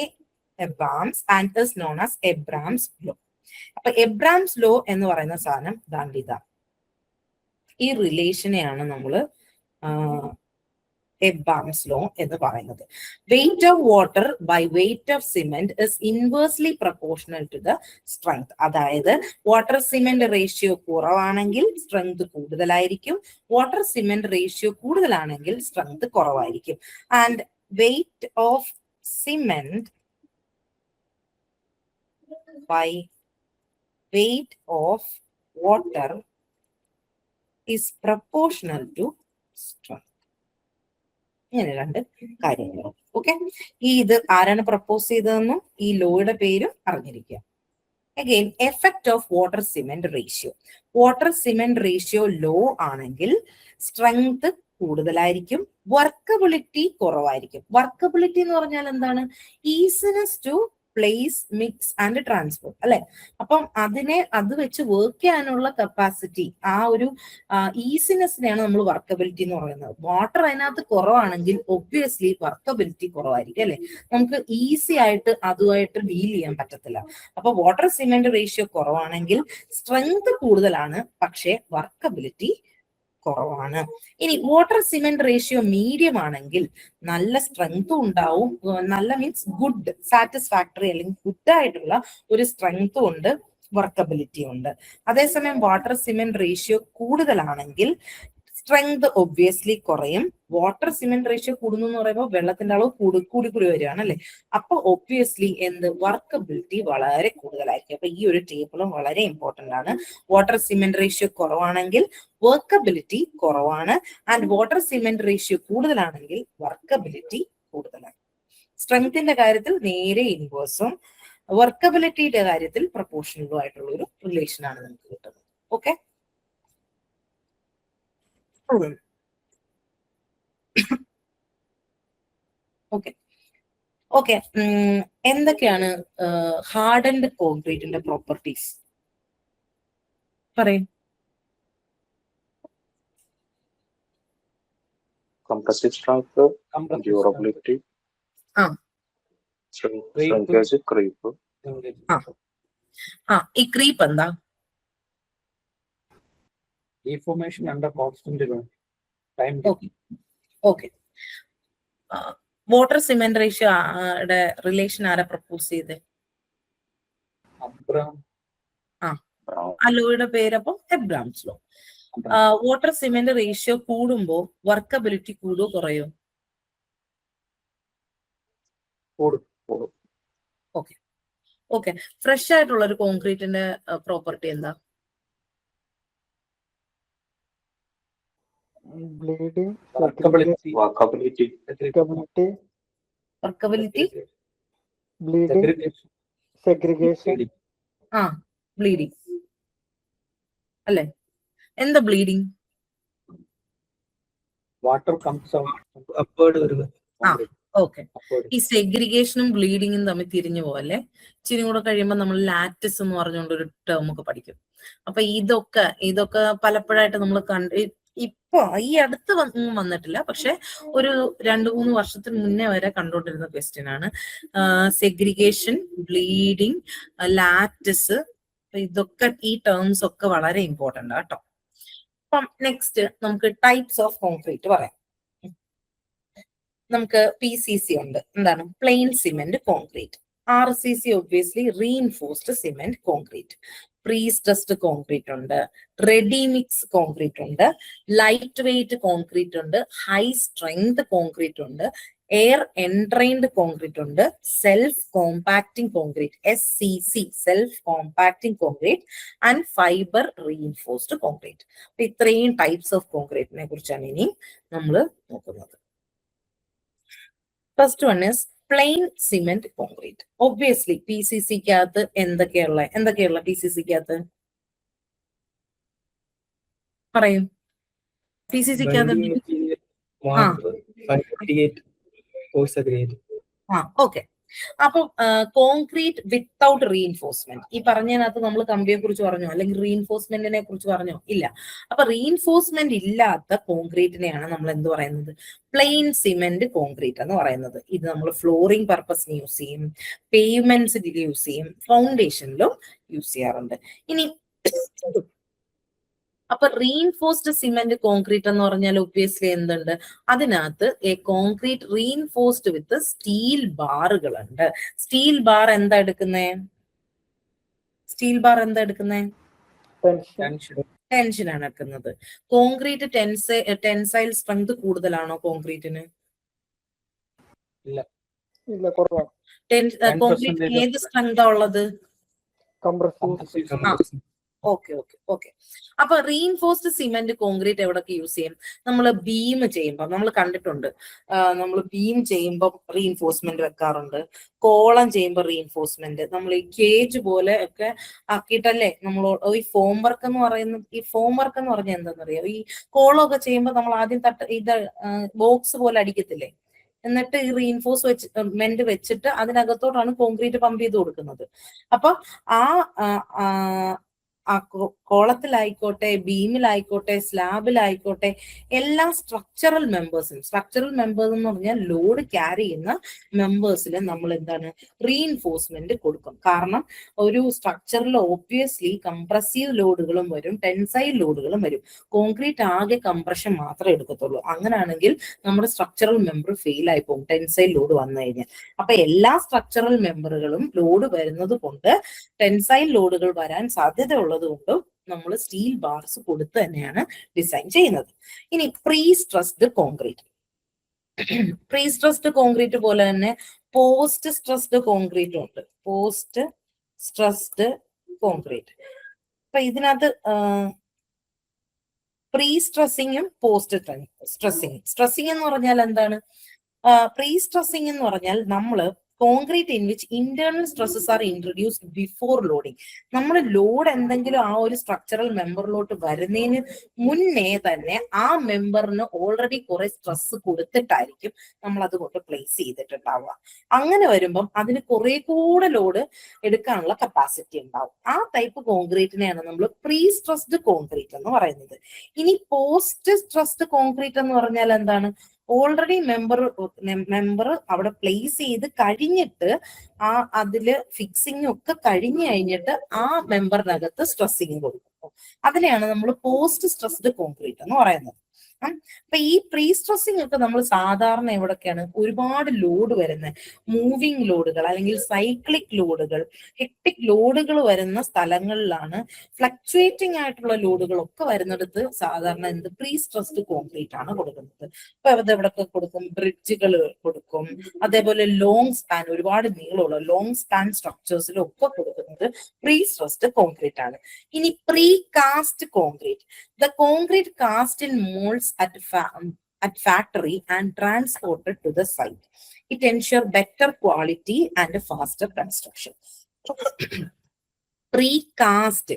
Abrams and is known as Abrams law. അപ്പൊ Abram's law എന്ന് പറയുന്ന സാധനം ദാണ്ടിത, ഈ റിലേഷനെയാണ് നമ്മൾ എബ്രാംസ് ലോ എന്ന് പറയുന്നത്. Weight of water by weight of cement is inversely proportional to the strength. അതായത് water cement ratio കുറവാണെങ്കിൽ സ്ട്രെങ്ത് കൂടുതലായിരിക്കും, വാട്ടർ സിമെന്റ് റേഷ്യോ കൂടുതലാണെങ്കിൽ സ്ട്രെങ്ത് കുറവായിരിക്കും. And weight of cement by weight of water is proportional to strength. ഇങ്ങനെ രണ്ട് കാര്യങ്ങൾ. Okay, ഇത് ആരാണ് പ്രപ്പോസ് ചെയ്തതെന്നും ഈ ലോയുടെ പേരും അറിഞ്ഞിരിക്കുക. Again, effect of water cement ratio. Water cement ratio low ആണെങ്കിൽ സ്ട്രെങ്ത് കൂടുതലായിരിക്കും, വർക്കബിലിറ്റി കുറവായിരിക്കും. വർക്കബിലിറ്റി എന്ന് പറഞ്ഞാൽ എന്താണ്, easiness to place, mix and transport, അല്ലെ? അപ്പം അത് വെച്ച് വർക്ക് ചെയ്യാനുള്ള കപ്പാസിറ്റി, ആ ഒരു ഈസിനെസ്സിനെയാണ് നമ്മൾ വർക്കബിലിറ്റി എന്ന് പറയുന്നത്. വാട്ടർ അതിനകത്ത് കുറവാണെങ്കിൽ ഒബ്വിയസ്ലി വർക്കബിലിറ്റി കുറവായിരിക്കും, അല്ലെ? നമുക്ക് ഈസി ആയിട്ട് അതുമായിട്ട് ഡീൽ ചെയ്യാൻ പറ്റത്തില്ല. അപ്പൊ വാട്ടർ സിമെന്റ് റേഷ്യോ കുറവാണെങ്കിൽ സ്ട്രെങ്ത് കൂടുതലാണ്, പക്ഷെ വർക്കബിലിറ്റി കുറവാണ്. ഇനി വാട്ടർ സിമെന്റ് റേഷ്യോ മീഡിയം ആണെങ്കിൽ നല്ല സ്ട്രെങ്തും ഉണ്ടാവും, നല്ല മീൻസ് ഗുഡ്, സാറ്റിസ്ഫാക്ടറി അല്ലെങ്കിൽ ഗുഡ് ആയിട്ടുള്ള ഒരു സ്ട്രെങ്തും ഉണ്ട്, വർക്കബിലിറ്റി ഉണ്ട്. അതേസമയം വാട്ടർ സിമെന്റ് റേഷ്യോ കൂടുതലാണെങ്കിൽ സ്ട്രെങ്ത് ഒബ്വിയസ്ലി കുറയും. വാട്ടർ സിമെന്റ് റേഷ്യോ കൂടുന്നു എന്ന് പറയുമ്പോൾ വെള്ളത്തിന്റെ അളവ് കൂടി വരികയാണ്, അല്ലെ? അപ്പൊ ഒബ്വിയസ്ലി വർക്കബിലിറ്റി വളരെ കൂടുതലായിരിക്കും. അപ്പൊ ഈ ഒരു ടേബിളും വളരെ ഇമ്പോർട്ടന്റ് ആണ്. വാട്ടർ സിമെന്റ് റേഷ്യോ കുറവാണെങ്കിൽ വർക്കബിലിറ്റി കുറവാണ്, ആൻഡ് വാട്ടർ സിമെന്റ് റേഷ്യോ കൂടുതലാണെങ്കിൽ വർക്കബിലിറ്റി കൂടുതലാണ്. സ്ട്രെങ്ത്തിന്റെ കാര്യത്തിൽ നേരെ ഇൻവേഴ്സും, വർക്കബിലിറ്റിയുടെ കാര്യത്തിൽ പ്രപ്പോർഷണലും ആയിട്ടുള്ള ഒരു റിലേഷൻ ആണ് നമുക്ക് കിട്ടുന്നത്. Okay, okay. എന്തൊക്കെയാണ് ഹാർഡൻഡ് കോൺക്രീറ്റിന്റെ പ്രോപ്പർട്ടീസ് പറയും? Compressive strength, durability, shrinkage, creep. ഈ ക്രീപ്പ് എന്താ? Deformation under constant time. Okay. Water cement ratio relation ആരാ പ്രപ്പോസ് ചെയ്തേ? അലോയുടെ പേരപ്പം Abrams law. Water cement ratio കൂടുമ്പോ വർക്കബിലിറ്റി കൂടുവോ കുറയോ? Okay, okay. ഫ്രഷ് ആയിട്ടുള്ള ഒരു കോൺക്രീറ്റിന്റെ പ്രോപ്പർട്ടി എന്താ? Bleeding, Workability. Workability, workability, bleeding, segregation. Bleeding, അല്ലെ? എന്താ bleeding? Water comes out upward. Okay. ഈ സെഗ്രിഗേഷനും ബ്ലീഡിങ്ങും തമ്മിൽ തിരിഞ്ഞു പോവല്ലേ? ഇച്ചിരി കൂടെ കഴിയുമ്പോൾ നമ്മൾ ലാറ്റിസ് എന്ന് പറഞ്ഞുകൊണ്ട് ഒരു ടേം ഒക്കെ പഠിക്കും. അപ്പൊ ഇതൊക്കെ പലപ്പോഴായിട്ട് നമ്മൾ ഇപ്പൊ ഈ അടുത്ത് വന്നിട്ടില്ല, പക്ഷെ ഒരു 2-3 വർഷത്തിന് മുന്നേ വരെ കണ്ടുകൊണ്ടിരുന്ന ക്വസ്റ്റ്യൻ ആണ്. സെഗ്രിഗേഷൻ, ബ്ലീഡിങ്, ലാറ്റിസ്, ഇതൊക്കെ ഈ ടേംസ് ഒക്കെ വളരെ ഇമ്പോർട്ടന്റ് ആട്ടോ. അപ്പം നെക്സ്റ്റ് നമുക്ക് ടൈപ്സ് ഓഫ് കോൺക്രീറ്റ് പറയാം. നമുക്ക് PCC ഉണ്ട്, എന്താണ്? Plain cement concrete. RCC obviously reinforced cement concrete. Prestressed concrete ഉണ്ട്, റെഡി മിക്സ് കോൺക്രീറ്റ് ഉണ്ട്, ലൈറ്റ് വെയിറ്റ് കോൺക്രീറ്റ് ഉണ്ട്, ഹൈ സ്ട്രെങ്ത് കോൺക്രീറ്റ് ഉണ്ട്, എയർ എൻട്രെയിൻഡ് കോൺക്രീറ്റ് ഉണ്ട്, self compacting concrete SCC self compacting concrete and fibre reinforced concrete. അപ്പൊ ഇത്രയും types of കോൺക്രീറ്റിനെ കുറിച്ചാണ് ഇനി നമ്മൾ നോക്കുന്നത്. First one is plain cement concrete. Obviously PCCക്കകത്ത് എന്തൊക്കെയുള്ള PCCക്കകത്ത് പറയും. PCCക്കകത്ത് ഓക്കെ. അപ്പൊ കോൺക്രീറ്റ് വിത്തൗട്ട് റീഇൻഫോഴ്സ്മെന്റ്, ഈ പറഞ്ഞതിനകത്ത് നമ്മൾ കമ്പിയെ കുറിച്ച് പറഞ്ഞോ അല്ലെങ്കിൽ റീഇൻഫോഴ്സ്മെന്റിനെ കുറിച്ച് പറഞ്ഞോ? ഇല്ല. അപ്പൊ റീഇൻഫോഴ്സ്മെന്റ് ഇല്ലാത്ത കോൺക്രീറ്റിനെയാണ് നമ്മൾ എന്ത് പറയുന്നത്? പ്ലെയിൻ സിമെന്റ് കോൺക്രീറ്റ് എന്ന് പറയുന്നത്. ഇത് നമ്മൾ ഫ്ലോറിംഗ് പർപ്പസിന് യൂസ് ചെയ്യും, പേയ്മെന്റ്സിൽ യൂസ് ചെയ്യും, ഫൗണ്ടേഷനിലും യൂസ് ചെയ്യാറുണ്ട്. ഇനി അപ്പൊ റീഇൻഫോഴ്സ്ഡ് സിമെന്റ് കോൺക്രീറ്റ് എന്ന് പറഞ്ഞാൽ ഒബ്വിയസ്ലി എന്തുണ്ട്? അതിനകത്ത് കോൺക്രീറ്റ് റീഇൻഫോഴ്സ്ഡ് വിത്ത് സ്റ്റീൽ ബാറുകളുണ്ട്. സ്റ്റീൽ ബാർ എന്താ എടുക്കുന്നേ? ടെൻഷനാണ് എടുക്കുന്നത്. കോൺക്രീറ്റ് ടെൻസൈൽ സ്ട്രെങ്ത് കൂടുതലാണോ കോൺക്രീറ്റിന്? കോൺക്രീറ്റ് ഏത് സ്ട്രെങ്താ ഉള്ളത്? ഓക്കെ. അപ്പൊ റീഇൻഫോഴ്സ്ഡ് സിമെന്റ് കോൺക്രീറ്റ് എവിടൊക്കെ യൂസ് ചെയ്യും? നമ്മൾ ബീം ചെയ്യുമ്പോൾ നമ്മൾ കണ്ടിട്ടുണ്ട്. നമ്മൾ ബീം ചെയ്യുമ്പോൾ റീഇൻഫോഴ്സ്മെന്റ് വെക്കാറുണ്ട്, കോളം ചെയ്യുമ്പോൾ റീഇൻഫോഴ്സ്മെന്റ്, നമ്മൾ ഈ കേജ് പോലെ ഒക്കെ ആക്കിയിട്ടല്ലേ നമ്മൾ ഈ ഫോം വർക്ക് എന്ന് പറയുന്നത്. ഈ ഫോം വർക്ക് എന്ന് പറഞ്ഞാൽ എന്താണെന്നറിയോ? ഈ കോളമൊക്കെ ചെയ്യുമ്പോൾ നമ്മൾ ആദ്യം ബോക്സ് പോലെ അടിക്കത്തില്ലേ, എന്നിട്ട് ഈ റീഇൻഫോഴ്സ്മെന്റ് വെച്ചിട്ട് അതിനകത്തോട്ടാണ് കോൺക്രീറ്റ് പമ്പ് ചെയ്ത് കൊടുക്കുന്നത്. അപ്പൊ ആ കോളത്തിലായിക്കോട്ടെ, ബീമിലായിക്കോട്ടെ, സ്ലാബിലായിക്കോട്ടെ, എല്ലാ സ്ട്രക്ചറൽ മെമ്പേഴ്സ് എന്ന് പറഞ്ഞാൽ ലോഡ് ക്യാരി ചെയ്യുന്ന മെമ്പേഴ്സിൽ നമ്മൾ എന്താണ് റീഇൻഫോഴ്സ്മെന്റ് കൊടുക്കും. കാരണം ഒരു സ്ട്രക്ചറിൽ ഓബ്വിയസ്ലി കംപ്രസീവ് ലോഡുകളും വരും, ടെൻസൈൽ ലോഡുകളും വരും. കോൺക്രീറ്റ് ആകെ കംപ്രഷൻ മാത്രമേ എടുക്കത്തുള്ളൂ. അങ്ങനെയാണെങ്കിൽ നമ്മുടെ സ്ട്രക്ചറൽ മെമ്പർ ഫെയിൽ ആയി പോകും ടെൻസൈൽ ലോഡ് വന്നു കഴിഞ്ഞാൽ. അപ്പൊ എല്ലാ സ്ട്രക്ചറൽ മെമ്പറുകളും ലോഡ് വരുന്നത് കൊണ്ട്, ടെൻസൈൽ ലോഡുകൾ വരാൻ സാധ്യതയുള്ളതുകൊണ്ടും നമ്മൾ സ്റ്റീൽ ബാർസ് കൊടുത്ത് തന്നെയാണ് ഡിസൈൻ ചെയ്യുന്നത്. ഇനി പ്രീ സ്ട്രെസ്ഡ് കോൺക്രീറ്റ് പോലെ തന്നെ പോസ്റ്റ് സ്ട്രെസ്ഡ് കോൺക്രീറ്റ് ഉണ്ട്. Post stressed concrete. അപ്പൊ ഇതിനകത്ത് പ്രീ സ്ട്രെസ്സിങ്ങും പോസ്റ്റ് സ്ട്രെസ്സിങ് എന്ന് പറഞ്ഞാൽ എന്താണ്? പ്രീ സ്ട്രെസ്സിങ് എന്ന് പറഞ്ഞാൽ നമ്മള് concrete in which internal stresses are introduced before loading. നമ്മൾ ലോഡ് എന്തെങ്കിലും ആ ഒരു സ്ട്രക്ചറൽ മെമ്പറിലോട്ട് വരുന്നതിന് മുന്നേ തന്നെ ആ മെമ്പറിന് ഓൾറെഡി കുറെ സ്ട്രെസ് കൊടുത്തിട്ടായിരിക്കും നമ്മൾ അതുകൊണ്ട് പ്ലേസ് ചെയ്തിട്ടുണ്ടാവുക. അങ്ങനെ വരുമ്പം അതിന് കുറെ കൂടെ ലോഡ് എടുക്കാനുള്ള കപ്പാസിറ്റി ഉണ്ടാവും. ആ ടൈപ്പ് കോൺക്രീറ്റിനെയാണ് നമ്മൾ പ്രീ സ്ട്രെസ്ഡ് കോൺക്രീറ്റ് എന്ന് പറയുന്നത്. ഇനി പോസ്റ്റ് സ്ട്രെസ്ഡ് കോൺക്രീറ്റ് എന്ന് പറഞ്ഞാൽ എന്താണ്? ഓൾറെഡി മെമ്പർ അവിടെ പ്ലേസ് ചെയ്ത് കഴിഞ്ഞിട്ട് അതില് ഫിക്സിങ് ഒക്കെ കഴിഞ്ഞു കഴിഞ്ഞിട്ട് ആ മെമ്പറിനകത്ത് സ്ട്രെസ്സിങ് കൊടുക്കും. അതിനെയാണ് നമ്മൾ പോസ്റ്റ് സ്ട്രെസ്ഡ് കോൺക്രീറ്റ് എന്ന് പറയുന്നത്. അപ്പൊ ഈ പ്രീ സ്ട്രെസ്സിങ് ഒക്കെ നമ്മൾ സാധാരണ എവിടൊക്കെയാണ് ഒരുപാട് ലോഡ് വരുന്നത്? മൂവിങ് ലോഡുകൾ അല്ലെങ്കിൽ സൈക്ലിക് ലോഡുകൾ, ഹെക്ടിക് ലോഡുകൾ വരുന്ന സ്ഥലങ്ങളിലാണ്. ഫ്ലക്ച്വേറ്റിംഗ് ആയിട്ടുള്ള ലോഡുകളൊക്കെ വരുന്നിടത്ത് സാധാരണ പ്രീ സ്ട്രെസ്ഡ് കോൺക്രീറ്റ് ആണ് കൊടുക്കുന്നത്. അപ്പൊ അതെവിടൊക്കെ കൊടുക്കും? ബ്രിഡ്ജുകൾ കൊടുക്കും, അതേപോലെ ലോങ് സ്പാൻ, ഒരുപാട് നീളമുള്ള ലോങ് സ്പാൻ സ്ട്രക്ചേഴ്സിലും ഒക്കെ കൊടുക്കുന്നത് പ്രീ സ്ട്രെസ്ഡ് കോൺക്രീറ്റ് ആണ്. ഇനി precast concrete. The concrete cast in molds at factory and transported to the site. It ensures better quality and faster construction. Pre-cast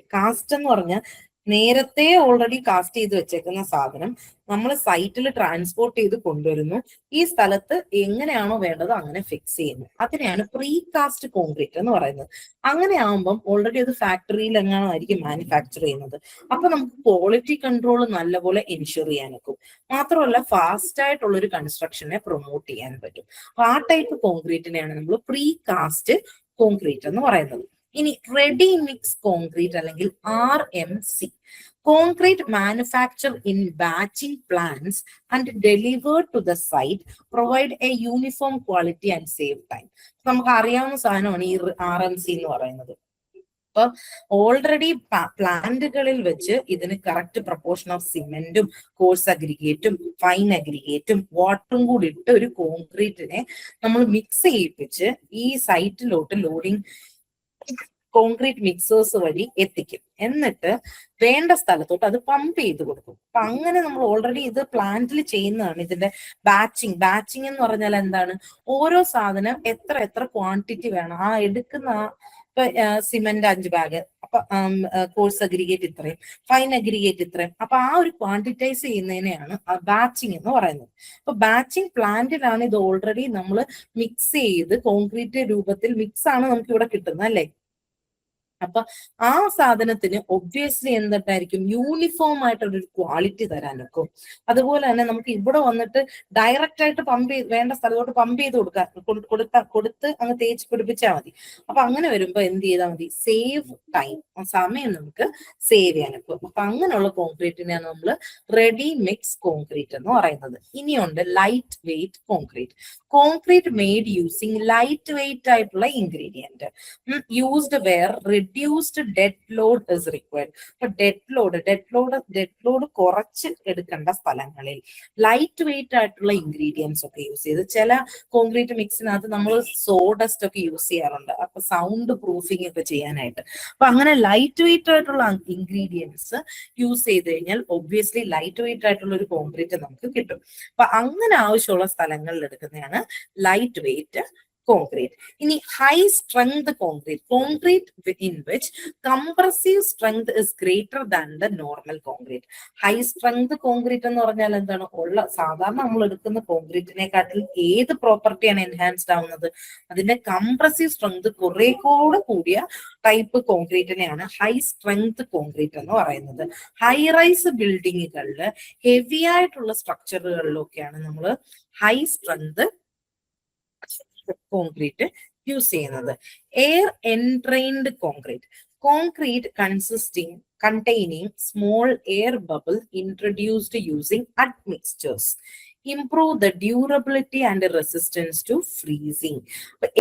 എന്ന് പറഞ്ഞാൽ നേരത്തെ ഓൾറെഡി കാസ്റ്റ് ചെയ്ത് വെച്ചേക്കുന്ന സാധനം നമ്മൾ സൈറ്റിൽ ട്രാൻസ്പോർട്ട് ചെയ്ത് കൊണ്ടുവരുന്നു. ഈ സ്ഥലത്ത് എങ്ങനെയാണോ വേണ്ടത് അങ്ങനെ ഫിക്സ് ചെയ്യുന്നു. അതിനെയാണ് പ്രീ കാസ്റ്റ് കോൺക്രീറ്റ് എന്ന് പറയുന്നത്. അങ്ങനെ ആകുമ്പം ഓൾറെഡി അത് ഫാക്ടറിയിൽ എങ്ങാനും ആയിരിക്കും മാനുഫാക്ചർ ചെയ്യുന്നത്. അപ്പൊ നമുക്ക് ക്വാളിറ്റി കൺട്രോൾ നല്ലപോലെ എൻഷുർ ചെയ്യാനൊക്കും. മാത്രമല്ല ഫാസ്റ്റ് ആയിട്ടുള്ള ഒരു കൺസ്ട്രക്ഷനെ പ്രൊമോട്ട് ചെയ്യാൻ പറ്റും. അപ്പൊ ആ ടൈപ്പ് കോൺക്രീറ്റിനെയാണ് നമ്മൾ പ്രീ കാസ്റ്റ് കോൺക്രീറ്റ് എന്ന് പറയുന്നത്. ഇനി റെഡി മിക്സ് കോൺക്രീറ്റ് അല്ലെങ്കിൽ RMC. Concrete manufactured in batching plants and delivered to the site provide a uniform quality and save time. നമുക്ക് അറിയാവുന്ന സാധനമാണ് ഈ RMC എന്ന് പറയുന്നത്. അപ്പൊ ഓൾറെഡി പ്ലാന്റുകളിൽ വെച്ച് ഇതിന് കറക്റ്റ് പ്രപ്പോർഷൻ ഓഫ് സിമെന്റും കോഴ്സ് അഗ്രിഗേറ്റും ഫൈൻ അഗ്രിഗേറ്റും വാട്ടറും കൂടി ഇട്ട് ഒരു കോൺക്രീറ്റിനെ നമ്മൾ മിക്സ് ചെയ്യിപ്പിച്ച് ഈ സൈറ്റിലോട്ട് ലോഡിങ് കോൺക്രീറ്റ് മിക്സേഴ്സ് വഴി എത്തിക്കും. എന്നിട്ട് വേണ്ട സ്ഥലത്തോട്ട് അത് പമ്പ് ചെയ്ത് കൊടുക്കും. അപ്പൊ അങ്ങനെ നമ്മൾ ഓൾറെഡി ഇത് പ്ലാന്റിൽ ചെയ്യുന്നതാണ് ഇതിന്റെ ബാച്ചിങ് എന്ന് പറഞ്ഞാൽ എന്താണ്, ഓരോ സാധനം എത്ര ക്വാണ്ടിറ്റി വേണം, ആ എടുക്കുന്ന ഇപ്പൊ സിമെന്റ് 5 ബാഗ്, അപ്പൊ കോഴ്സ് അഗ്രിഗേറ്റ് ഇത്രയും, ഫൈൻ അഗ്രിഗേറ്റ് ഇത്രയും, അപ്പൊ ആ ഒരു ക്വാണ്ടിറ്റൈസ് ചെയ്യുന്നതിനെയാണ് ബാച്ചിങ് എന്ന് പറയുന്നത്. അപ്പൊ ബാച്ചിങ് പ്ലാന്റിലാണ് ഇത് ഓൾറെഡി നമ്മൾ മിക്സ് ചെയ്ത് കോൺക്രീറ്റ് രൂപത്തിൽ മിക്സ് ആണ് നമുക്ക് ഇവിടെ കിട്ടുന്നത് അല്ലേ. അപ്പൊ ആ സാധനത്തിന് ഒബ്വിയസ്ലി എന്തിട്ടായിരിക്കും, യൂണിഫോം ആയിട്ടൊരു ക്വാളിറ്റി തരാനൊക്കും. അതുപോലെ തന്നെ നമുക്ക് ഇവിടെ വന്നിട്ട് ഡയറക്റ്റ് ആയിട്ട് വേണ്ട സ്ഥലത്തോട്ട് പമ്പ് ചെയ്ത് കൊടുത്ത് അങ്ങ് തേച്ച് പിടിപ്പിച്ചാൽ മതി. അപ്പൊ അങ്ങനെ വരുമ്പോ എന്ത് ചെയ്താൽ മതി, സേവ് ടൈം, സമയം നമുക്ക് സേവ് ചെയ്യാനൊക്കും. അപ്പൊ അങ്ങനെയുള്ള കോൺക്രീറ്റിനെയാണ് നമ്മൾ റെഡി മിക്സ് കോൺക്രീറ്റ് എന്ന് പറയുന്നത്. ഇനിയുണ്ട് light weight concrete made using light weight ആയിട്ടുള്ള ingredient used where reduced dead load is required. അപ്പൊ ഡെഡ് ലോഡ് കുറച്ച് എടുക്കേണ്ട സ്ഥലങ്ങളിൽ ലൈറ്റ് വെയിറ്റ് ആയിട്ടുള്ള ഇൻഗ്രീഡിയൻസ് ഒക്കെ യൂസ് ചെയ്ത്, ചില കോൺക്രീറ്റ് മിക്സിനകത്ത് നമ്മൾ സോഡസ്റ്റ് ഒക്കെ യൂസ് ചെയ്യാറുണ്ട്, അപ്പൊ സൗണ്ട് പ്രൂഫിംഗ് ഒക്കെ ചെയ്യാനായിട്ട്. അപ്പൊ അങ്ങനെ ലൈറ്റ് വെയിറ്റ് ആയിട്ടുള്ള ഇൻഗ്രീഡിയൻസ് യൂസ് ചെയ്ത് കഴിഞ്ഞാൽ ഒബ്വിയസ്ലി ലൈറ്റ് വെയിറ്റ് ആയിട്ടുള്ള ഒരു കോൺക്രീറ്റ് നമുക്ക് കിട്ടും. അപ്പൊ അങ്ങനെ ആവശ്യമുള്ള സ്ഥലങ്ങളിൽ എടുക്കുന്നതാണ് ലൈറ്റ് വെയിറ്റ് concrete. ഇനി high strength concrete in which compressive strength is greater than the normal concrete. High strength concrete എന്ന് പറഞ്ഞാൽ എന്താണ്, സാധാരണ നമ്മൾ എടുക്കുന്ന കോൺക്രീറ്റിനെക്കാട്ടിൽ ഏത് പ്രോപ്പർട്ടിയാണ് എൻഹാൻസ്ഡ് ആവുന്നത്, അതിന്റെ കംപ്രസീവ് സ്ട്രെങ്ത് കുറെ കൂടെ കൂടിയ ടൈപ്പ് കോൺക്രീറ്റിനെയാണ് ഹൈ സ്ട്രെങ്ത് കോൺക്രീറ്റ് എന്ന് പറയുന്നത്. ഹൈ റൈസ് ബിൽഡിങ്ങുകളിൽ ഹെവി ആയിട്ടുള്ള സ്ട്രക്ചറുകളിലൊക്കെയാണ് നമ്മൾ ഹൈ സ്ട്രെങ്ത് കോൺക്രീറ്റ് യൂസ് ചെയ്യുന്നത്. Air entrained concrete containing small air bubble introduced using admixtures improve the durability and resistance to freezing.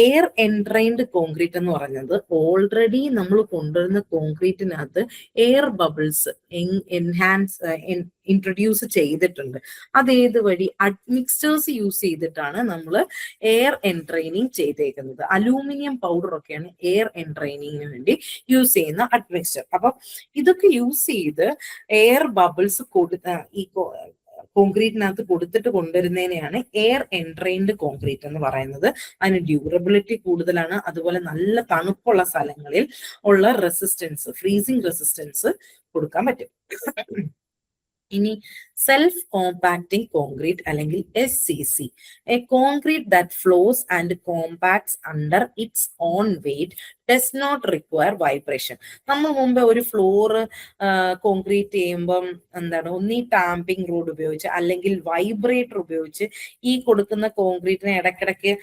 Air entrained concrete എന്ന് പറയുന്നത് ഓൾറെഡി നമ്മൾ കൊണ്ടുവരുന്ന കോൺക്രീറ്റിനകത്ത് എയർ ബബിൾസ് ഇൻട്രൊഡ്യൂസ് ചെയ്തിട്ടുണ്ട്. അതേത് വഴി, അഡ്മിക്സ്റ്റേഴ്സ് യൂസ് ചെയ്തിട്ടാണ് നമ്മൾ എയർ എൻട്രെയിനിങ് ചെയ്തേക്കുന്നത്. അലൂമിനിയം പൗഡർ ഒക്കെയാണ് എയർ എൻട്രെയിനിങ്ങിന് വേണ്ടി യൂസ് ചെയ്യുന്ന അഡ്മിക്സ്റ്റർ. അപ്പൊ ഇതൊക്കെ യൂസ് ചെയ്ത് എയർ ബബിൾസ് ഈ കോൺക്രീറ്റിനകത്ത് കൊടുത്തിട്ട് കൊണ്ടുവരുന്നതിനെയാണ് എയർ എൻട്രെയിൻഡ് കോൺക്രീറ്റ് എന്ന് പറയുന്നത്. അതിന് ഡ്യൂറബിലിറ്റി കൂടുതലാണ്, അതുപോലെ നല്ല തണുപ്പുള്ള സ്ഥലങ്ങളിൽ ഉള്ള ഫ്രീസിങ് റെസിസ്റ്റൻസ് കൊടുക്കാൻ പറ്റും. ഇനി സെൽഫ് കോമ്പാക്ടിങ് കോൺക്രീറ്റ് അല്ലെങ്കിൽ SCC, a concrete that flows and compacts under its own weight does not require vibration. നമ്മൾ മുമ്പ് ഒരു ഫ്ലോറ് കോൺക്രീറ്റ് ചെയ്യുമ്പം എന്താണ്, ഒന്നീ ടാമ്പിംഗ് റോഡ് ഉപയോഗിച്ച് അല്ലെങ്കിൽ വൈബ്രേറ്റർ ഉപയോഗിച്ച് ഈ കൊടുക്കുന്ന കോൺക്രീറ്റിനെ ഇടയ്ക്കിടയ്ക്ക്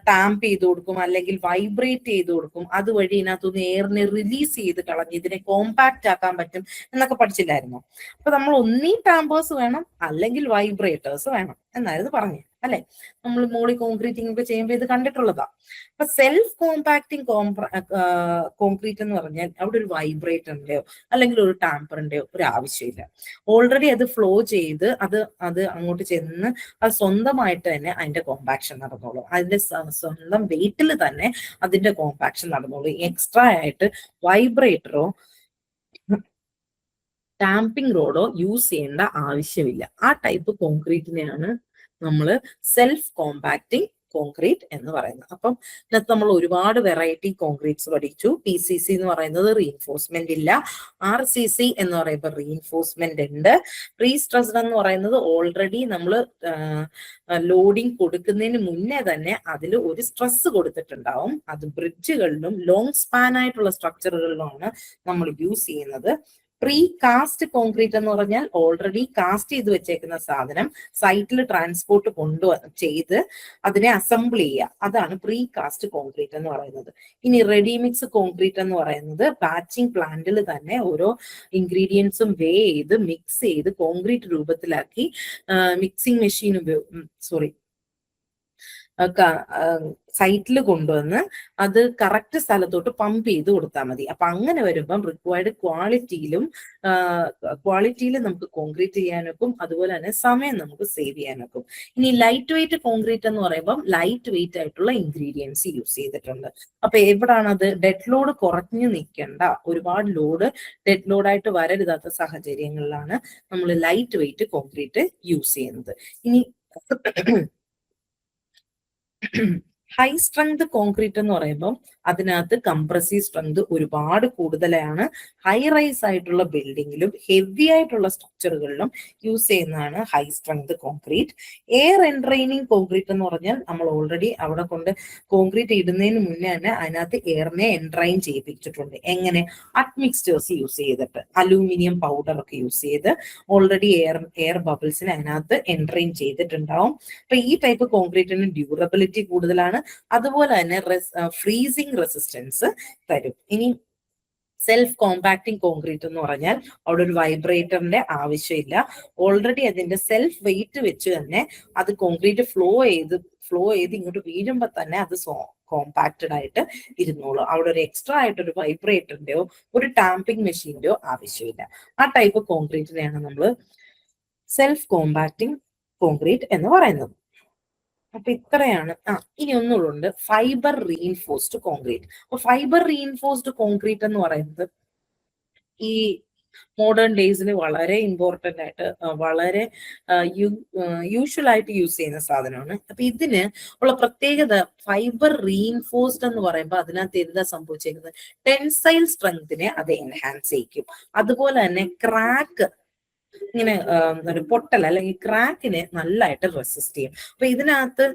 ടാമ്പ് ചെയ്ത് കൊടുക്കും അല്ലെങ്കിൽ വൈബ്രേറ്റ് ചെയ്ത് കൊടുക്കും. അതുവഴി ഇതിനകത്തുനിന്ന് എയറിനെ റിലീസ് ചെയ്ത് കളഞ്ഞ് ഇതിനെ കോമ്പാക്ട് ആക്കാൻ പറ്റും എന്നൊക്കെ പഠിച്ചില്ലായിരുന്നു. അപ്പൊ നമ്മൾ ഒന്നീ ടാമ്പേഴ്സ് വേണം അല്ലെങ്കിൽ വൈബ്രേറ്റേഴ്സ് വേണം എന്നായിരുന്നു പറഞ്ഞു അല്ലെ. നമ്മൾ മോളി കോൺക്രീറ്റിംഗ് ഒക്കെ ചെയ്യുമ്പോൾ ഇത് കണ്ടിട്ടുള്ളതാ. അപ്പൊ സെൽഫ് കോമ്പാക്ടിങ് കോൺക്രീറ്റ് എന്ന് പറഞ്ഞാൽ അവിടെ ഒരു വൈബ്രേറ്ററിന്റെയോ അല്ലെങ്കിൽ ഒരു ടാമ്പറിന്റെയോ ഒരു ആവശ്യമില്ല. ഓൾറെഡി അത് ഫ്ലോ ചെയ്ത് അത് അങ്ങോട്ട് ചെന്ന് അത് സ്വന്തമായിട്ട് തന്നെ അതിന്റെ കോമ്പാക്ഷൻ നടന്നോളും. അതിന്റെ സ്വന്തം വെയിറ്റിൽ തന്നെ അതിന്റെ കോമ്പാക്ഷൻ നടന്നോളും. എക്സ്ട്രാ ആയിട്ട് വൈബ്രേറ്ററോ ടാമ്പിംഗ് റോഡോ യൂസ് ചെയ്യേണ്ട ആവശ്യമില്ല. ആ ടൈപ്പ് കോൺക്രീറ്റിനെയാണ് നമ്മൾ സെൽഫ് കോമ്പാക്ടിങ് കോൺക്രീറ്റ് എന്ന് പറയുന്നത്. അപ്പം ഇന്നത്തെ നമ്മൾ ഒരുപാട് വെറൈറ്റി കോൺക്രീറ്റ്സ് പഠിച്ചു. PCC എന്ന് പറയുന്നത് റീഇൻഫോഴ്സ്മെന്റ് ഇല്ല, RCC എന്ന് പറയുമ്പോൾ റീഇൻഫോഴ്സ്മെന്റ് ഉണ്ട്. പ്രീ സ്ട്രെസ്ഡ് എന്ന് പറയുന്നത് ഓൾറെഡി നമ്മൾ ലോഡിങ് കൊടുക്കുന്നതിന് മുന്നേ തന്നെ അതിൽ ഒരു സ്ട്രെസ് കൊടുത്തിട്ടുണ്ടാവും. അത് ബ്രിഡ്ജുകളിലും ലോങ് സ്പാൻ ആയിട്ടുള്ള സ്ട്രക്ചറുകളിലുമാണ് നമ്മൾ യൂസ് ചെയ്യുന്നത്. പ്രീ കാസ്റ്റ് കോൺക്രീറ്റ് എന്ന് പറഞ്ഞാൽ ഓൾറെഡി കാസ്റ്റ് ചെയ്ത് വെച്ചേക്കുന്ന സാധനം സൈറ്റിൽ ട്രാൻസ്പോർട്ട് ചെയ്ത് അതിനെ അസംബിൾ ചെയ്യുക, അതാണ് പ്രീ കാസ്റ്റ് കോൺക്രീറ്റ് എന്ന് പറയുന്നത്. ഇനി റെഡിമിക്സ് കോൺക്രീറ്റ് എന്ന് പറയുന്നത് ബാച്ചിങ് പ്ലാന്റിൽ തന്നെ ഓരോ ഇൻഗ്രീഡിയൻസും ചെയ്ത് മിക്സ് ചെയ്ത് കോൺക്രീറ്റ് രൂപത്തിലാക്കി മിക്സിംഗ് മെഷീൻ സൈറ്റിൽ കൊണ്ടുവന്ന് അത് കറക്റ്റ് സ്ഥലത്തോട്ട് പമ്പ് ചെയ്ത് കൊടുത്താൽ മതി. അപ്പൊ അങ്ങനെ വരുമ്പം റിക്വയർഡ് ക്വാളിറ്റിയിൽ നമുക്ക് കോൺക്രീറ്റ് ചെയ്യാനൊക്കും, അതുപോലെ തന്നെ സമയം നമുക്ക് സേവ് ചെയ്യാനൊക്കും. ഇനി ലൈറ്റ് വെയിറ്റ് കോൺക്രീറ്റ് എന്ന് പറയുമ്പം ലൈറ്റ് വെയിറ്റ് ആയിട്ടുള്ള ഇൻഗ്രീഡിയൻസ് യൂസ് ചെയ്തിട്ടുണ്ട്. അപ്പൊ എവിടാണത് ഡെഡ് ലോഡ് കുറഞ്ഞു നിൽക്കേണ്ട, ഒരുപാട് ലോഡ് ഡെഡ് ലോഡായിട്ട് വരരുതാത്ത സാഹചര്യങ്ങളിലാണ് നമ്മൾ ലൈറ്റ് വെയിറ്റ് കോൺക്രീറ്റ് യൂസ് ചെയ്യുന്നത്. ഇനി ഹൈ സ്ട്രെങ്ത് കോൺക്രീറ്റ് എന്ന് പറയുമ്പോൾ അതിനകത്ത് കംപ്രസീവ് സ്ട്രെങ്ത് ഒരുപാട് കൂടുതലാണ്. ഹൈ റൈസ് ആയിട്ടുള്ള ബിൽഡിങ്ങിലും ഹെവി ആയിട്ടുള്ള സ്ട്രക്ചറുകളിലും യൂസ് ചെയ്യുന്നതാണ് high strength concrete. Air entraining concrete എന്ന് പറഞ്ഞാൽ നമ്മൾ ഓൾറെഡി അവിടെ കൊണ്ട് കോൺക്രീറ്റ് ഇടുന്നതിന് മുന്നേ തന്നെ അതിനകത്ത് എയറിനെ എൻട്രൈൻ ചെയ്യിപ്പിച്ചിട്ടുണ്ട്. എങ്ങനെ? അഡ്മിക്സ്റ്റേഴ്സ് യൂസ് ചെയ്തിട്ട്, അലൂമിനിയം പൗഡർ ഒക്കെ യൂസ് ചെയ്ത് ഓൾറെഡി എയർ ബബിൾസിനെ അതിനകത്ത് എൻട്രെയിൻ ചെയ്തിട്ടുണ്ടാവും. അപ്പൊ ഈ ടൈപ്പ് കോൺക്രീറ്റിന് ഡ്യൂറബിലിറ്റി കൂടുതലാണ്, അതുപോലെ തന്നെ ഫ്രീസിങ് റെസിസ്റ്റൻസ് തരും. ഇനി സെൽഫ് കോമ്പാക്ടിങ് കോൺക്രീറ്റ് എന്ന് പറഞ്ഞാൽ അവിടെ ഒരു വൈബ്രേറ്ററിന്റെ ആവശ്യമില്ല. ഓൾറെഡി അതിന്റെ സെൽഫ് വെയിറ്റ് വെച്ച് തന്നെ അത് കോൺക്രീറ്റ് ഫ്ലോ ചെയ്ത് ഇങ്ങോട്ട് വീഴുമ്പോൾ തന്നെ അത് കോമ്പാക്റ്റഡ് ആയിട്ട് ഇരുന്നോളൂ. അവിടെ ഒരു എക്സ്ട്രാ ആയിട്ട് ഒരു വൈബ്രേറ്ററിന്റെയോ ഒരു ടാമ്പിംഗ് മെഷീന്റെയോ ആവശ്യമില്ല. ആ ടൈപ്പ് കോൺക്രീറ്റിനെയാണ് നമ്മൾ സെൽഫ് കോമ്പാക്ടിങ് കോൺക്രീറ്റ് എന്ന് പറയുന്നത്. അപ്പൊ ഇത്രയാണ്. ഇനി ഒന്നുകൂടെ ഫൈബർ റീഇൻഫോഴ്സ്ഡ് കോൺക്രീറ്റ്. അപ്പൊ ഫൈബർ റീഇൻഫോഴ്സ്ഡ് കോൺക്രീറ്റ് എന്ന് പറയുന്നത് ഈ മോഡേൺ ഡേയ്സിൽ വളരെ ഇമ്പോർട്ടന്റ് ആയിട്ട് വളരെ യൂഷ്വൽ ആയിട്ട് യൂസ് ചെയ്യുന്ന സാധനമാണ്. അപ്പൊ ഇതിന് ഉള്ള പ്രത്യേകത, ഫൈബർ റീഇൻഫോഴ്സ്ഡ് എന്ന് പറയുമ്പോൾ അതിനകത്ത് എന്താ സംഭവിച്ചേക്കുന്നത്, ടെൻസൈൽ സ്ട്രെങ്തിനെ അത് എൻഹാൻസ് ചെയ്യിക്കും. അതുപോലെ തന്നെ ക്രാക്ക്, ഇങ്ങനെ ഒരു പൊട്ടൽ അല്ലെങ്കിൽ ക്രാക്കിനെ നല്ലതായിട്ട് റെസിസ്റ്റ് ചെയ്യും. അപ്പൊ ഇതിനകത്ത്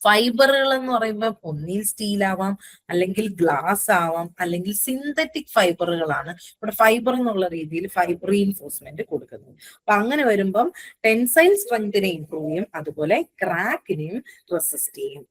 ഫൈബറുകൾ എന്ന് പറയുമ്പോൾ ഒന്നിൽ സ്റ്റീൽ ആവാം, അല്ലെങ്കിൽ ഗ്ലാസ് ആവാം, അല്ലെങ്കിൽ സിന്തറ്റിക് ഫൈബറുകളാണ് ഇവിടെ ഫൈബർ എന്നുള്ള രീതിയിൽ ഫൈബർ റീഇൻഫോഴ്സ്മെന്റ് കൊടുക്കുന്നത്. അപ്പൊ അങ്ങനെ വരുമ്പം ടെൻസൈൽ സ്ട്രെങ്തിനെ ഇംപ്രൂവ് ചെയ്യും, അതുപോലെ ക്രാക്കിനെയും റെസിസ്റ്റ് ചെയ്യും.